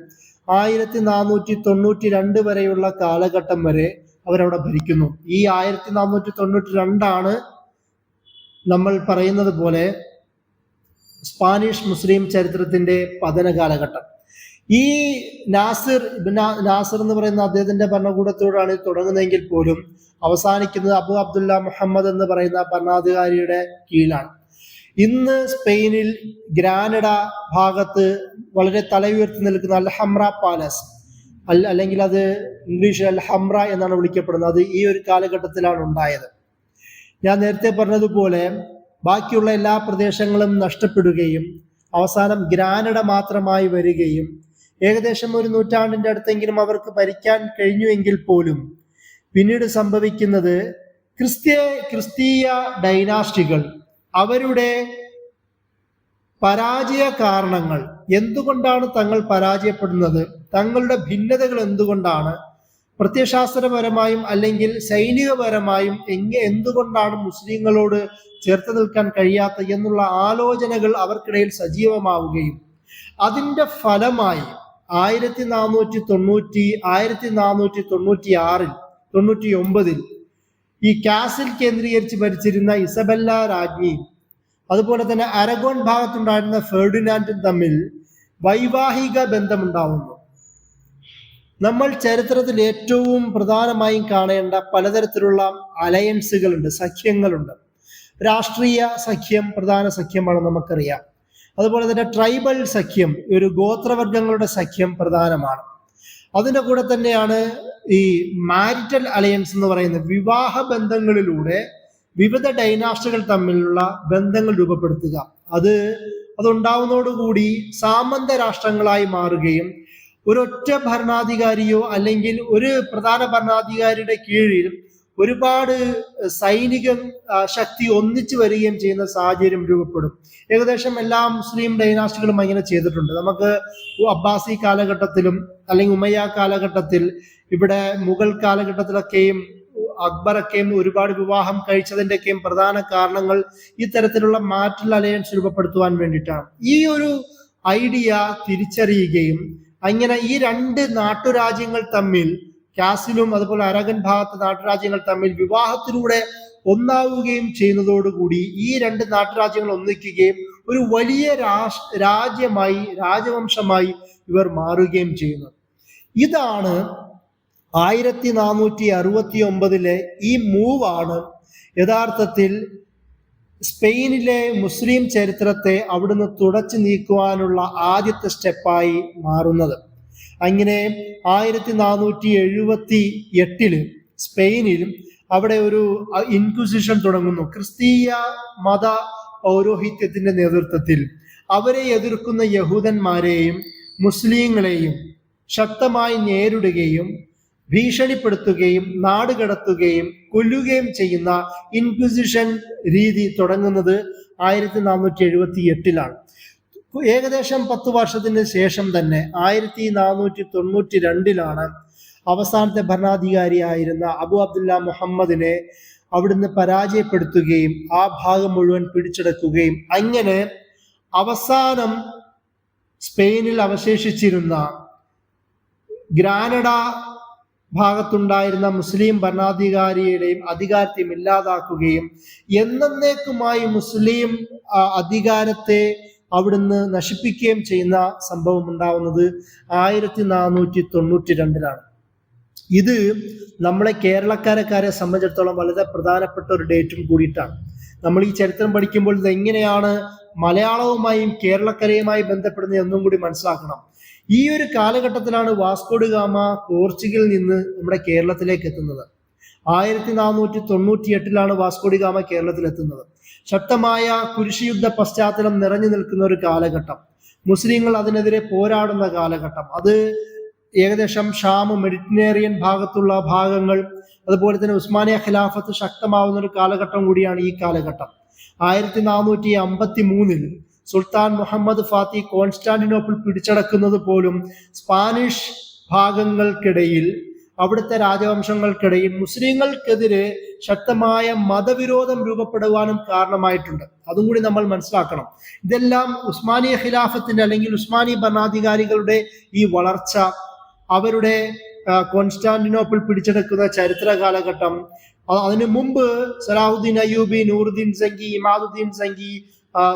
1492 വരെയുള്ള കാലഘട്ടം വരെ അവരവിടെ ഭരിക്കുന്നു. ഈ 1492 നമ്മൾ പറയുന്നത് പോലെ സ്പാനിഷ് മുസ്ലിം ചരിത്രത്തിന്റെ പതന കാലഘട്ടം. ഈ നാസിർ എന്ന് പറയുന്ന അദ്ദേഹത്തിന്റെ ഭരണകൂടത്തോടാണ് തുടങ്ങുന്നതെങ്കിൽ പോലും അവസാനിക്കുന്നത് അബു അബ്ദുല്ല മുഹമ്മദ് എന്ന് പറയുന്ന ഭരണാധികാരിയുടെ കീഴിലാണ്. ഇന്ന് സ്പെയിനിൽ ഗ്രാനഡ ഭാഗത്ത് വളരെ തലയുയർത്തി നിൽക്കുന്ന അൽ ഹംറ പാലസ്, അല്ലെങ്കിൽ അത് ഇംഗ്ലീഷിൽ അൽ ഹംറ എന്നാണ് വിളിക്കപ്പെടുന്നത്, അത് ഈ ഒരു കാലഘട്ടത്തിലാണ് ഉണ്ടായത്. ഞാൻ നേരത്തെ പറഞ്ഞതുപോലെ ബാക്കിയുള്ള എല്ലാ പ്രദേശങ്ങളും നഷ്ടപ്പെടുകയും അവസാനം ഗ്രാനഡ മാത്രമായി വരികയും ഏകദേശം ഒരു നൂറ്റാണ്ടിന്റെ അടുത്തെങ്കിലും അവർക്ക് ഭരിക്കാൻ കഴിഞ്ഞുവെങ്കിൽ പോലും പിന്നീട് സംഭവിക്കുന്നത് ക്രിസ്തീയ ഡൈനാസ്റ്റികൾ അവരുടെ പരാജയ കാരണങ്ങൾ, എന്തുകൊണ്ടാണ് തങ്ങൾ പരാജയപ്പെടുന്നത്, തങ്ങളുടെ ഭിന്നതകൾ എന്തുകൊണ്ടാണ്, പ്രത്യയശാസ്ത്രപരമായും അല്ലെങ്കിൽ സൈനികപരമായും എന്തുകൊണ്ടാണ് മുസ്ലിങ്ങളോട് ചേർത്ത് നിൽക്കാൻ കഴിയാത്ത എന്നുള്ള ആലോചനകൾ അവർക്കിടയിൽ സജീവമാവുകയും അതിൻ്റെ ഫലമായി 1499 ഈ കാസിൽ കേന്ദ്രീകരിച്ച് ഭരിച്ചിരുന്ന ഇസബെല്ല രാജ്ഞിയും അതുപോലെ തന്നെ അരഗോൺ ഭാഗത്തുണ്ടായിരുന്ന ഫെർഡിനാൻഡും തമ്മിൽ വൈവാഹിക ബന്ധമുണ്ടാവുന്നു. നമ്മൾ ചരിത്രത്തിൽ ഏറ്റവും പ്രധാനമായും കാണേണ്ട പലതരത്തിലുള്ള അലയൻസുകളുണ്ട്, സഖ്യങ്ങളുണ്ട്. രാഷ്ട്രീയ സഖ്യം പ്രധാന സഖ്യമാണ്, നമുക്കറിയാം. അതുപോലെ തന്നെ ട്രൈബൽ സഖ്യം, ഒരു ഗോത്രവർഗങ്ങളുടെ സഖ്യം പ്രധാനമാണ്. അതിൻ്റെ കൂടെ തന്നെയാണ് ഈ മാരിറ്റൽ അലയൻസ് എന്ന് പറയുന്നത്, വിവാഹ ബന്ധങ്ങളിലൂടെ വിവിധ ഡൈനാസ്റ്റികൾ തമ്മിലുള്ള ബന്ധങ്ങൾ രൂപപ്പെടുത്തുക. അത് അതുണ്ടാവുന്നതോടുകൂടി സാമന്ത രാഷ്ട്രങ്ങളായി മാറുകയും ഒരൊറ്റ ഭരണാധികാരിയോ അല്ലെങ്കിൽ ഒരു പ്രധാന ഭരണാധികാരിയുടെ കീഴിൽ ഒരുപാട് സൈനിക ശക്തി ഒന്നിച്ചു വരികയും ചെയ്യുന്ന സാഹചര്യം രൂപപ്പെടും. ഏകദേശം എല്ലാ മുസ്ലിം ഡൈനാസ്റ്റികളും അങ്ങനെ ചെയ്തിട്ടുണ്ട്. നമുക്ക് അബ്ബാസി കാലഘട്ടത്തിലും അല്ലെങ്കിൽ ഉമയ്യ കാലഘട്ടത്തിൽ, ഇവിടെ മുഗൾ കാലഘട്ടത്തിലൊക്കെയും അക്ബറൊക്കെയും ഒരുപാട് വിവാഹം കഴിച്ചതിൻ്റെയൊക്കെയും പ്രധാന കാരണങ്ങൾ ഇത്തരത്തിലുള്ള മാറ്റൽ അലയൻസ് രൂപപ്പെടുത്തുവാൻ വേണ്ടിയിട്ടാണ്. ഈ ഒരു ഐഡിയ തിരിച്ചറിയുകയും അങ്ങനെ ഈ രണ്ട് നാട്ടുരാജ്യങ്ങൾ തമ്മിൽ, കാസിലും അതുപോലെ അരകൻ ഭാഗത്തെ നാട്ടുരാജ്യങ്ങൾ തമ്മിൽ വിവാഹത്തിലൂടെ ഒന്നാവുകയും ചെയ്യുന്നതോടുകൂടി ഈ രണ്ട് നാട്ടുരാജ്യങ്ങൾ ഒന്നിക്കുകയും ഒരു വലിയ രാജ്യമായി, രാജവംശമായി ഇവർ മാറുകയും ചെയ്യുന്നു. ഇതാണ് 1469 ഈ മൂവാണ് യഥാർത്ഥത്തിൽ സ്പെയിനിലെ മുസ്ലിം ചരിത്രത്തെ അവിടുന്ന് തുടച്ചു നീക്കുവാനുള്ള ആദ്യത്തെ സ്റ്റെപ്പായി മാറുന്നത്. അങ്ങനെ 1478 സ്പെയിനിൽ അവിടെ ഒരു ഇൻക്വിസിഷൻ തുടങ്ങുന്നു. ക്രിസ്തീയ മത പൗരോഹിത്യത്തിന്റെ നേതൃത്വത്തിൽ അവരെ എതിർക്കുന്ന യഹൂദന്മാരെയും മുസ്ലിങ്ങളെയും ശക്തമായി നേരിടുകയും ഭീഷണിപ്പെടുത്തുകയും നാടുകടത്തുകയും കൊല്ലുകയും ചെയ്യുന്ന ഇൻക്വിസിഷൻ രീതി തുടങ്ങുന്നത് 1478 ഏകദേശം 10 വർഷത്തിന് ശേഷം തന്നെ 1492 അവസാനത്തെ ഭരണാധികാരിയായിരുന്ന അബു അബ്ദുല്ല മുഹമ്മദിനെ അവിടുന്ന് പരാജയപ്പെടുത്തുകയും ആ ഭാഗം മുഴുവൻ പിടിച്ചെടുക്കുകയും അങ്ങനെ അവസാനം സ്പെയിനിൽ അവശേഷിച്ചിരുന്ന ഗ്രാനഡ ഭാഗത്തുണ്ടായിരുന്ന മുസ്ലിം ഭരണാധികാരിയുടെയും അധികാരത്തെയും ഇല്ലാതാക്കുകയും എന്നേക്കുമായി മുസ്ലിം അധികാരത്തെ അവിടുന്ന് നശിപ്പിക്കുകയും ചെയ്യുന്ന സംഭവം ഉണ്ടാവുന്നത് 1492 ഇത് നമ്മളെ കേരളക്കാരെ സംബന്ധിച്ചിടത്തോളം വളരെ പ്രധാനപ്പെട്ട ഒരു ഡേറ്റും കൂടിയിട്ടാണ്. നമ്മൾ ഈ ചരിത്രം പഠിക്കുമ്പോൾ ഇത് എങ്ങനെയാണ് മലയാളവുമായും കേരളക്കരയുമായി ബന്ധപ്പെടുന്നത് എന്നും കൂടി മനസ്സിലാക്കണം. ഈ ഒരു കാലഘട്ടത്തിലാണ് വാസ്കോ ഡി ഗാമ പോർച്ചുഗലിൽ നിന്ന് നമ്മുടെ കേരളത്തിലേക്ക് എത്തുന്നത്. 1498 വാസ്കോ ഡി ഗാമ കേരളത്തിലെത്തുന്നത്. ശക്തമായ കുരിശുയുദ്ധ പശ്ചാത്തലം നിറഞ്ഞു നിൽക്കുന്ന ഒരു കാലഘട്ടം, മുസ്ലിങ്ങൾ അതിനെതിരെ പോരാടുന്ന കാലഘട്ടം. അത് ഏകദേശം ഷാം, മെഡിറ്ററേനിയൻ ഭാഗത്തുള്ള ഭാഗങ്ങൾ, അതുപോലെ തന്നെ ഉസ്മാനിയ ഖിലാഫത്ത് ശക്തമാവുന്ന ഒരു കാലഘട്ടം കൂടിയാണ് ഈ കാലഘട്ടം. 1453 സുൽത്താൻ മുഹമ്മദ് ഫാത്തി കോൺസ്റ്റാന്റിനോപ്പിൾ പിടിച്ചടക്കുന്നത് പോലും സ്പാനിഷ് ഭാഗങ്ങൾക്കിടയിൽ, അവിടുത്തെ രാജവംശങ്ങൾക്കിടയിൽ മുസ്ലിങ്ങൾക്കെതിരെ ശക്തമായ മതവിരോധം രൂപപ്പെടുവാനും കാരണമായിട്ടുണ്ട്. അതും കൂടി നമ്മൾ മനസ്സിലാക്കണം. ഇതെല്ലാം ഉസ്മാനിയ ഖിലാഫത്തിന്റെ അല്ലെങ്കിൽ ഉസ്മാനി ഭരണാധികാരികളുടെ ഈ വളർച്ച, അവരുടെ കോൺസ്റ്റാന്റിനോപ്പിൾ പിടിച്ചെടുക്കുന്ന ചരിത്ര കാലഘട്ടം, അതിനു മുമ്പ് സലാഹുദ്ദീൻ അയ്യൂബി, നൂറുദ്ദീൻ സംഗി, ഇമാദുദ്ദീൻ സംഗി,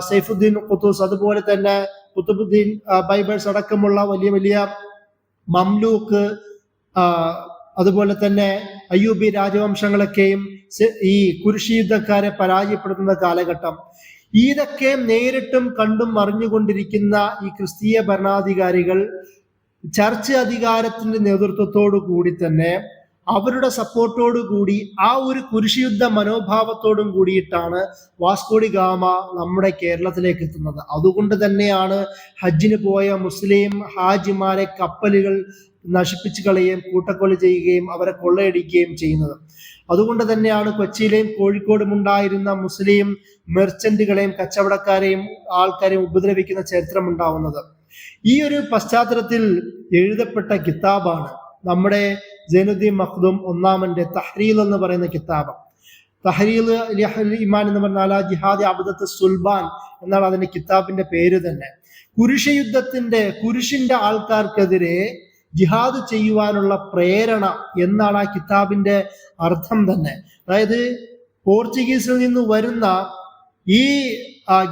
സൈഫുദ്ദീൻ ഖുത്തൂസ്, അതുപോലെ തന്നെ കുത്തുബുദ്ദീൻ ബൈബേഴ്സ് അടക്കമുള്ള വലിയ വലിയ മംലൂക്ക്, അതുപോലെ തന്നെ അയ്യൂബി രാജവംശങ്ങളൊക്കെയും ഈ കുരിശ് യുദ്ധക്കാരെ പരാജയപ്പെടുത്തുന്ന കാലഘട്ടം. ഇതൊക്കെ നേരിട്ടും കണ്ടും അറിഞ്ഞുകൊണ്ടിരിക്കുന്ന ഈ ക്രിസ്തീയ ഭരണാധികാരികൾ ചർച്ച് അധികാരത്തിന്റെ നേതൃത്വത്തോടു കൂടി തന്നെ, അവരുടെ സപ്പോർട്ടോടു കൂടി, ആ ഒരു കുരിശുയുദ്ധ മനോഭാവത്തോടും കൂടിയിട്ടാണ് വാസ്കോ ഡി ഗാമ നമ്മുടെ കേരളത്തിലേക്ക് എത്തുന്നത്. അതുകൊണ്ട് തന്നെയാണ് ഹജ്ജിന് പോയ മുസ്ലിം ഹാജിമാരെ കപ്പലുകൾ നശിപ്പിച്ചു കളയുകയും കൂട്ടക്കൊല ചെയ്യുകയും അവരെ കൊള്ളയടിക്കുകയും ചെയ്യുന്നത്. അതുകൊണ്ട് തന്നെയാണ് കൊച്ചിയിലെയും കോഴിക്കോടും ഉണ്ടായിരുന്ന മുസ്ലിം മെർച്ചന്റുകളെയും കച്ചവടക്കാരെയും ആൾക്കാരെയും ഉപദ്രവിക്കുന്ന ചരിത്രം ഉണ്ടാവുന്നത്. ഈ ഒരു പശ്ചാത്തലത്തിൽ എഴുതപ്പെട്ട കിതാബാണ് നമ്മുടെ സൈനുദ്ദീൻ മഖ്ദൂം ഒന്നാമന്റെ തഹ്രീൽ എന്ന് പറയുന്ന കിതാബ്. തഹ്രീൽ ഇമാൻ എന്ന് പറഞ്ഞാൽ ജിഹാദി അബ്ദത്ത് സുൽബാൻ എന്നാണ് അതിന്റെ കിതാബിന്റെ പേര് തന്നെ. കുരിശിന്റെ ആൾക്കാർക്കെതിരെ ജിഹാദ് ചെയ്യുവാനുള്ള പ്രേരണ എന്നാണ് ആ കിതാബിന്റെ അർത്ഥം തന്നെ. അതായത് പോർച്ചുഗീസിൽ നിന്ന് വരുന്ന ഈ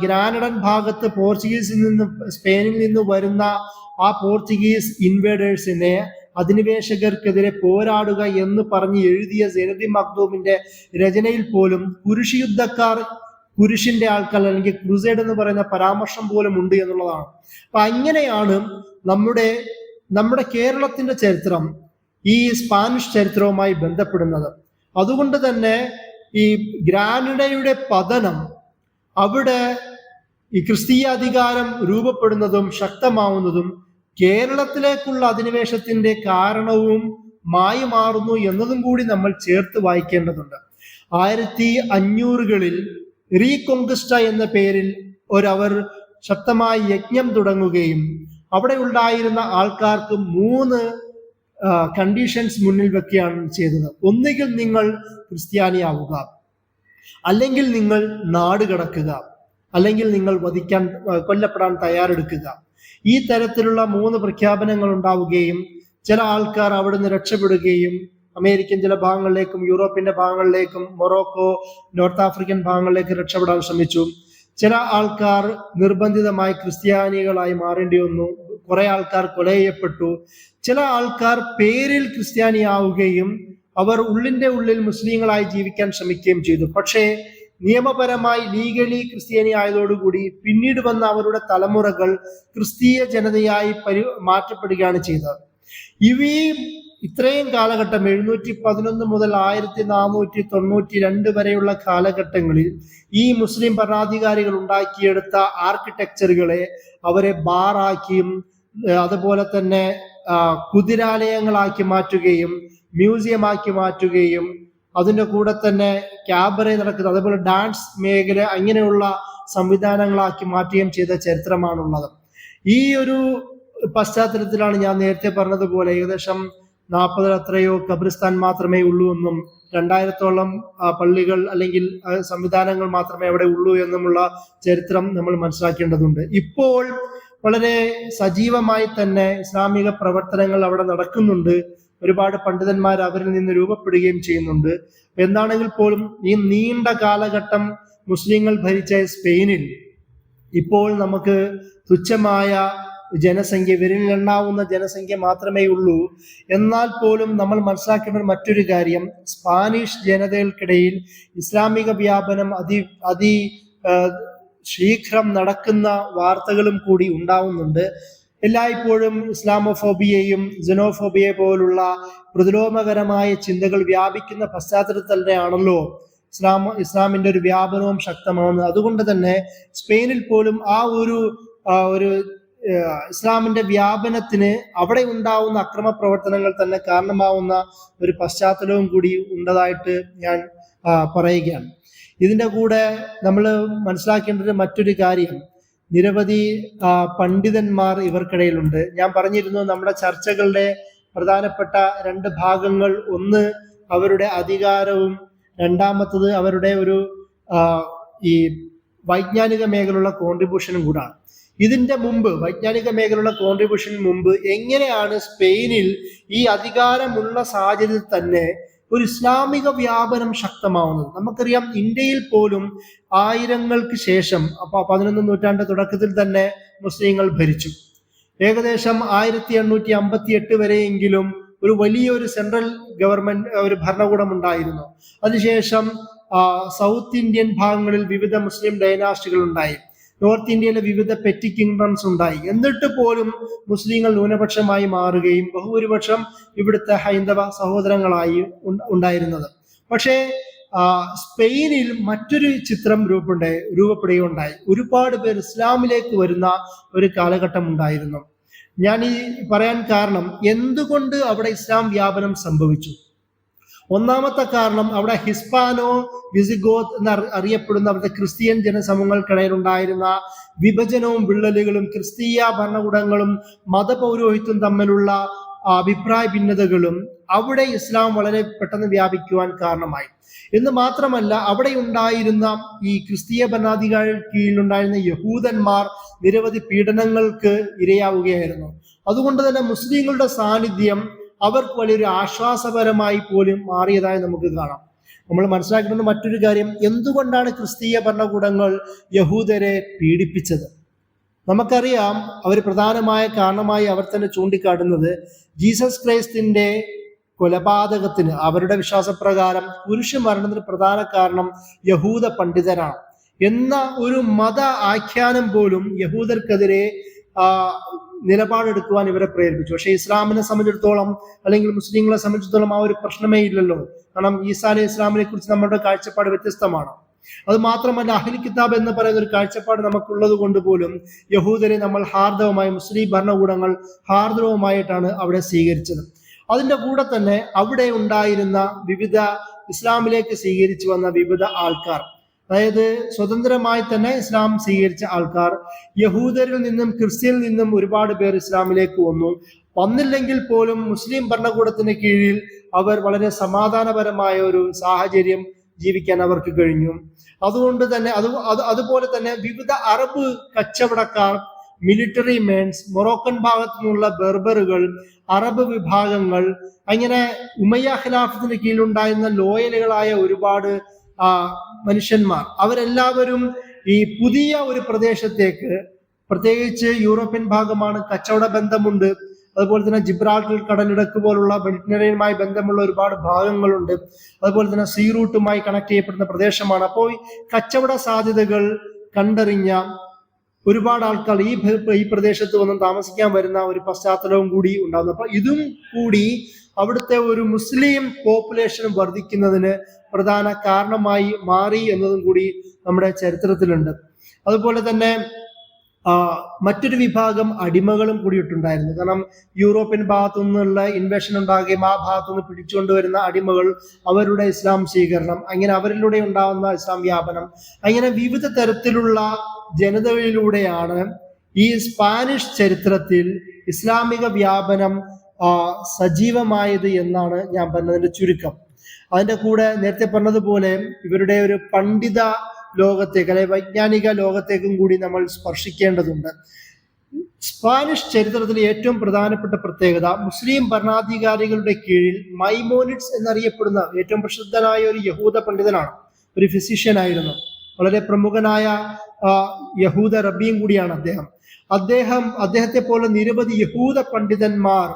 ഗ്രാനഡൻ ഭാഗത്ത് പോർച്ചുഗീസിൽ നിന്ന്, സ്പെയിനിൽ നിന്ന് വരുന്ന ആ പോർച്ചുഗീസ് ഇൻവേഡേഴ്സിനെ, അധിനിവേശകർക്കെതിരെ പോരാടുക എന്ന് പറഞ്ഞ് എഴുതിയ സൈനുദ്ദീൻ മഖ്ദൂമിന്റെ രചനയിൽ പോലും കുരിശ് യുദ്ധക്കാർ, കുരിശിന്റെ ആൾക്കാർ അല്ലെങ്കിൽ ക്രൂസൈഡ് എന്ന് പറയുന്ന പരാമർശം പോലും ഉണ്ട് എന്നുള്ളതാണ്. അപ്പൊ അങ്ങനെയാണ് നമ്മുടെ കേരളത്തിന്റെ ചരിത്രം ഈ സ്പാനിഷ് ചരിത്രവുമായി ബന്ധപ്പെടുന്നത്. അതുകൊണ്ട് തന്നെ ഈ ഗ്രാനഡയുടെ പതനം അവിടെ ഈ ക്രിസ്തീയ അധികാരം രൂപപ്പെടുന്നതും ശക്തമാവുന്നതും കേരളത്തിലേക്കുള്ള അധിനിവേശത്തിന്റെ കാരണവും മാറുന്നു എന്നതും കൂടി നമ്മൾ ചേർത്ത് വായിക്കേണ്ടതുണ്ട്. 1500കളിൽ റീകോൺക്വിസ്റ്റ എന്ന പേരിൽ അവർ ശക്തമായ യജ്ഞം തുടങ്ങുകയും അവിടെ ഉണ്ടായിരുന്ന ആൾക്കാർക്ക് 3 കണ്ടീഷൻസ് മുന്നിൽ വെക്കുകയാണ് ചെയ്തത്. ഒന്നുകിൽ നിങ്ങൾ ക്രിസ്ത്യാനിയാവുക, അല്ലെങ്കിൽ നിങ്ങൾ നാട് കടക്കുക, അല്ലെങ്കിൽ നിങ്ങൾ കൊല്ലപ്പെടാൻ തയ്യാറെടുക്കുക. ഈ തരത്തിലുള്ള 3 പ്രഖ്യാപനങ്ങൾ ഉണ്ടാവുകയും ചില ആൾക്കാർ അവിടുന്ന് രക്ഷപ്പെടുകയും അമേരിക്കൻ ചില ഭാഗങ്ങളിലേക്കും യൂറോപ്പിന്റെ ഭാഗങ്ങളിലേക്കും മൊറോക്കോ, നോർത്ത് ആഫ്രിക്കൻ ഭാഗങ്ങളിലേക്ക് രക്ഷപ്പെടാൻ ശ്രമിച്ചു. ചില ആൾക്കാർ നിർബന്ധിതമായി ക്രിസ്ത്യാനികളായി മാറേണ്ടി വന്നു. കുറെ ആൾക്കാർ കൊല ചെയ്യപ്പെട്ടു. ചില ആൾക്കാർ പേരിൽ ക്രിസ്ത്യാനിയാവുകയും അവർ ഉള്ളിന്റെ ഉള്ളിൽ മുസ്ലിങ്ങളായി ജീവിക്കാൻ ശ്രമിക്കുകയും ചെയ്തു. പക്ഷേ നിയമപരമായി ലീഗലി ക്രിസ്ത്യാനി ആയതോടുകൂടി പിന്നീട് വന്ന അവരുടെ തലമുറകൾ ക്രിസ്തീയ ജനതയായി മാറ്റപ്പെടുകയാണ് ചെയ്തത്. ഇത്രയും കാലഘട്ടം 711 മുതൽ 1492 വരെയുള്ള കാലഘട്ടങ്ങളിൽ ഈ മുസ്ലിം ഭരണാധികാരികൾ ഉണ്ടാക്കിയെടുത്ത ആർക്കിടെക്ചറുകളെ അവരെ ബാറാക്കിയും അതുപോലെ തന്നെ കുതിരാലയങ്ങളാക്കി മാറ്റുകയും മ്യൂസിയമാക്കി മാറ്റുകയും അതിൻ്റെ കൂടെ തന്നെ ക്യാബറെ നടക്കുന്നത്, അതുപോലെ ഡാൻസ് മേഖല അങ്ങനെയുള്ള സംവിധാനങ്ങളാക്കി മാറ്റുകയും ചെയ്ത ചരിത്രമാണുള്ളത്. ഈ ഒരു പശ്ചാത്തലത്തിലാണ് ഞാൻ നേരത്തെ പറഞ്ഞതുപോലെ ഏകദേശം 40 അത്രയോ ഖബറിസ്ഥാൻ മാത്രമേ ഉള്ളൂ എന്നും 2000-ഓളം പള്ളികൾ അല്ലെങ്കിൽ സംവിധാനങ്ങൾ മാത്രമേ അവിടെ ഉള്ളൂ എന്നുമുള്ള ചരിത്രം നമ്മൾ മനസ്സിലാക്കേണ്ടതുണ്ട്. ഇപ്പോൾ വളരെ സജീവമായി തന്നെ ഇസ്ലാമിക പ്രവർത്തനങ്ങൾ അവിടെ നടക്കുന്നുണ്ട്. ഒരുപാട് പണ്ഡിതന്മാർ അവരിൽ നിന്ന് രൂപപ്പെടുകയും ചെയ്യുന്നുണ്ട്. എന്താണെങ്കിൽ പോലും ഈ നീണ്ട കാലഘട്ടം മുസ്ലിങ്ങൾ ഭരിച്ച സ്പെയിനിൽ ഇപ്പോൾ നമുക്ക് തുച്ഛമായ ജനസംഖ്യ, വിരലിലെണ്ണാവുന്ന ജനസംഖ്യ മാത്രമേ ഉള്ളൂ. എന്നാൽ പോലും നമ്മൾ മനസ്സിലാക്കേണ്ട മറ്റൊരു കാര്യം, സ്പാനിഷ് ജനതകൾക്കിടയിൽ ഇസ്ലാമിക വ്യാപനം ശീഘ്രം നടക്കുന്ന വാർത്തകളും കൂടി ഉണ്ടാവുന്നുണ്ട്. എല്ലായ്പ്പോഴും ഇസ്ലാമോഫോബിയയും xenofobia പോലുള്ള പ്രതിലോമകരമായ ചിന്തകൾ വ്യാപിക്കുന്ന പശ്ചാത്തലത്തിൽ തന്നെയാണല്ലോ ഇസ്ലാമിന്റെ ഒരു വ്യാപനവും ശക്തമാവുന്നത്. അതുകൊണ്ട് തന്നെ സ്പെയിനിൽ പോലും ആ ഒരു ഇസ്ലാമിന്റെ വ്യാപനത്തിന് അവിടെ ഉണ്ടാവുന്ന അക്രമ പ്രവർത്തനങ്ങൾ തന്നെ കാരണമാവുന്ന ഒരു പശ്ചാത്തലവും കൂടി ഉണ്ടതായിട്ട് ഞാൻ പറയുകയാണ്. ഇതിൻ്റെ കൂടെ നമ്മൾ മനസ്സിലാക്കേണ്ടത് മറ്റൊരു കാര്യം, നിരവധി പണ്ഡിതന്മാർ ഇവർക്കിടയിലുണ്ട്. ഞാൻ പറഞ്ഞിരുന്നു നമ്മുടെ ചർച്ചകളുടെ പ്രധാനപ്പെട്ട 2 ഭാഗങ്ങൾ, ഒന്ന് അവരുടെ അധികാരവും രണ്ടാമത്തത് അവരുടെ ഈ വൈജ്ഞാനിക മേഖലയുള്ള കോൺട്രിബ്യൂഷനും കൂടാണ്. ഇതിന്റെ മുമ്പ്, വൈജ്ഞാനിക മേഖലയുള്ള കോൺട്രിബ്യൂഷന് മുമ്പ് എങ്ങനെയാണ് സ്പെയിനിൽ ഈ അധികാരമുള്ള സാഹചര്യത്തിൽ തന്നെ ഒരു ഇസ്ലാമിക വ്യാപനം ശക്തമാവുന്നത്? നമുക്കറിയാം, ഇന്ത്യയിൽ പോലും ആയിരങ്ങൾക്ക് ശേഷം 11 നൂറ്റാണ്ട് തുടക്കത്തിൽ തന്നെ മുസ്ലിങ്ങൾ ഭരിച്ചു. ഏകദേശം 1858 വരെയെങ്കിലും ഒരു വലിയൊരു സെൻട്രൽ ഗവൺമെന്റ്, ഒരു ഭരണകൂടം ഉണ്ടായിരുന്നു. അതിനുശേഷം സൗത്ത് ഇന്ത്യൻ ഭാഗങ്ങളിൽ വിവിധ മുസ്ലിം ഡൈനാസ്റ്റികൾ ഉണ്ടായി. നോർത്ത് ഇന്ത്യയിലെ വിവിധ പെറ്റി കിങ്ഡംസ് ഉണ്ടായി. എന്നിട്ട് പോലും മുസ്ലിങ്ങൾ ന്യൂനപക്ഷമായി മാറുകയും ബഹുഭൂരിപക്ഷം ഇവിടുത്തെ ഹൈന്ദവ സഹോദരങ്ങളായി ഉണ്ടായിരുന്നത്. പക്ഷേ സ്പെയിനിൽ മറ്റൊരു ചിത്രം രൂപപ്പെടുകയുണ്ടായി. ഒരുപാട് പേർ ഇസ്ലാമിലേക്ക് വരുന്ന ഒരു കാലഘട്ടം ഉണ്ടായിരുന്നു. ഞാൻ ഈ പറയാൻ കാരണം, എന്തുകൊണ്ട് അവിടെ ഇസ്ലാം വ്യാപനം സംഭവിച്ചു? ഒന്നാമത്തെ കാരണം, അവിടെ ഹിസ്പാനോ വിസിഗോത്ത് എന്ന് അറിയപ്പെടുന്ന അവിടുത്തെ ക്രിസ്ത്യൻ ജനസമൂഹങ്ങൾക്കിടയിൽ ഉണ്ടായിരുന്ന വിഭജനവും വിള്ളലുകളും ക്രിസ്തീയ ഭരണകൂടങ്ങളും മതപൗരോഹിത്യം തമ്മിലുള്ള അഭിപ്രായ ഭിന്നതകളും അവിടെ ഇസ്ലാം വളരെ പെട്ടെന്ന് വ്യാപിക്കുവാൻ കാരണമായി. എന്ന് മാത്രമല്ല, അവിടെ ഉണ്ടായിരുന്ന ഈ ക്രിസ്തീയ ഭരണാധികാരികൾ കീഴിലുണ്ടായിരുന്ന യഹൂദന്മാർ നിരവധി പീഡനങ്ങൾക്ക് ഇരയാവുകയായിരുന്നു. അതുകൊണ്ട് തന്നെ മുസ്ലിങ്ങളുടെ സാന്നിധ്യം അവർക്ക് വലിയൊരു ആശ്വാസപരമായി പോലും മാറിയതായി നമുക്ക് കാണാം. നമ്മൾ മനസ്സിലാക്കേണ്ട മറ്റൊരു കാര്യം, എന്തുകൊണ്ടാണ് ക്രിസ്തീയ ഭരണകൂടങ്ങൾ യഹൂദരെ പീഡിപ്പിച്ചത്? നമുക്കറിയാം, അവർ പ്രധാനമായ കാരണമായി അവർ തന്നെ ചൂണ്ടിക്കാട്ടുന്നത് ജീസസ് ക്രൈസ്റ്റിന്റെ കൊലപാതകത്തിന്, അവരുടെ വിശ്വാസപ്രകാരം കുരിശുമരണത്തിന് പ്രധാന കാരണം യഹൂദ പണ്ഡിതരാണ് എന്ന ഒരു മത ആഖ്യാനം പോലും യഹൂദർക്കെതിരെ നിലപാടെടുക്കുവാൻ ഇവരെ പ്രേരിപ്പിച്ചു. പക്ഷേ ഇസ്ലാമിനെ സംബന്ധിച്ചിടത്തോളം അല്ലെങ്കിൽ മുസ്ലിങ്ങളെ സംബന്ധിച്ചിടത്തോളം ആ ഒരു പ്രശ്നമേ ഇല്ലല്ലോ. കാരണം ഈസാ അലൈഹി ഇസ്ലാമിനെ കുറിച്ച് നമ്മുടെ കാഴ്ചപ്പാട് വ്യത്യസ്തമാണ്. അത് മാത്രമല്ല, അഹ്ലി കിതാബ് എന്ന് പറയുന്ന ഒരു കാഴ്ചപ്പാട് നമുക്കുള്ളത് കൊണ്ട് പോലും യഹൂദരെ നമ്മൾ ഹാർദവമായി, മുസ്ലിം ഭരണകൂടങ്ങൾ ഹാർദവമായിട്ടാണ് അവിടെ സ്വീകരിച്ചത്. അതിന്റെ കൂടെ തന്നെ അവിടെ ഉണ്ടായിരുന്ന വിവിധ ഇസ്ലാമിലേക്ക് സ്വീകരിച്ചു വന്ന വിവിധ ആൾക്കാർ, അതായത് സ്വതന്ത്രമായി തന്നെ ഇസ്ലാം സ്വീകരിച്ച ആൾക്കാർ, യഹൂദരിൽ നിന്നും ക്രിസ്ത്യനിൽ നിന്നും ഒരുപാട് പേർ ഇസ്ലാമിലേക്ക് വന്നില്ലെങ്കിൽ പോലും മുസ്ലിം ഭരണകൂടത്തിന് കീഴിൽ അവർ വളരെ സമാധാനപരമായ ഒരു സാഹചര്യം ജീവിക്കാൻ അവർക്ക് കഴിഞ്ഞു. അതുകൊണ്ട് തന്നെ അതുപോലെ തന്നെ വിവിധ അറബ് കച്ചവടക്കാർ, മിലിറ്ററി മെൻസ്, മൊറോക്കൻ ഭാഗത്തു നിന്നുള്ള ബെർബറുകൾ, അറബ് വിഭാഗങ്ങൾ, അങ്ങനെ ഉമയ്യ ഖിലാഫത്തിന് കീഴിലുണ്ടായിരുന്ന ലോയലുകളായ ഒരുപാട് മനുഷ്യന്മാർ, അവരെല്ലാവരും ഈ പുതിയ ഒരു പ്രദേശത്തേക്ക്, പ്രത്യേകിച്ച് യൂറോപ്യൻ ഭാഗമാണ്, കച്ചവട ബന്ധമുണ്ട്, അതുപോലെ തന്നെ ജിബ്രാൾട്ടർ കടലിടുക്ക് പോലുള്ള മെഡിറ്ററേനിയനുമായി ബന്ധമുള്ള ഒരുപാട് ഭാഗങ്ങളുണ്ട്, അതുപോലെ തന്നെ സീ റൂട്ടുമായി കണക്ട് ചെയ്യപ്പെടുന്ന പ്രദേശമാണ്. അപ്പോൾ കച്ചവട സാധ്യതകൾ കണ്ടറിഞ്ഞ ഒരുപാട് ആൾക്കാർ ഈ പ്രദേശത്ത് വന്ന് താമസിക്കാൻ വരുന്ന ഒരു പശ്ചാത്തലവും കൂടി ഉണ്ടാകുന്നു. അപ്പൊ ഇതും കൂടി അവിടുത്തെ ഒരു മുസ്ലിം പോപ്പുലേഷൻ വർദ്ധിക്കുന്നതിന് പ്രധാന കാരണമായി മാറി എന്നതും കൂടി നമ്മുടെ ചരിത്രത്തിലുണ്ട്. അതുപോലെ തന്നെ മറ്റൊരു വിഭാഗം അടിമകളും കൂടിയിട്ടുണ്ടായിരുന്നു. കാരണം യൂറോപ്യൻ ഭാഗത്തു നിന്നുള്ള ഇൻവേഷൻ ഉണ്ടാകുകയും ആ ഭാഗത്തുനിന്ന് പിടിച്ചുകൊണ്ടുവരുന്ന അടിമകൾ, അവരുടെ ഇസ്ലാം സ്വീകരണം, അങ്ങനെ അവരിലൂടെ ഉണ്ടാകുന്ന ഇസ്ലാം വ്യാപനം, അങ്ങനെ വിവിധ തരത്തിലുള്ള ജനതകളിലൂടെയാണ് ഈ സ്പാനിഷ് ചരിത്രത്തിൽ ഇസ്ലാമിക വ്യാപനം സജീവമായത് എന്നാണ് ഞാൻ പറഞ്ഞതിന്റെ ചുരുക്കം. അതിന്റെ കൂടെ നേരത്തെ പറഞ്ഞതുപോലെ ഇവരുടെ ഒരു പണ്ഡിത ലോകത്തേക്ക്, അല്ലെങ്കിൽ വൈജ്ഞാനിക ലോകത്തേക്കും കൂടി നമ്മൾ സ്പർശിക്കേണ്ടതുണ്ട്. സ്പാനിഷ് ചരിത്രത്തിലെ ഏറ്റവും പ്രധാനപ്പെട്ട പ്രത്യേകത, മുസ്ലിം ഭരണാധികാരികളുടെ കീഴിൽ മൈമോനിഡ്സ് എന്നറിയപ്പെടുന്ന ഏറ്റവും പ്രസിദ്ധനായ ഒരു യഹൂദ പണ്ഡിതനാണ്, ഒരു ഫിസിഷ്യൻ ആയിരുന്നു, വളരെ പ്രമുഖനായ യഹൂദ റബ്ബിയും കൂടിയാണ് അദ്ദേഹത്തെ പോലെ നിരവധി യഹൂദ പണ്ഡിതന്മാർ,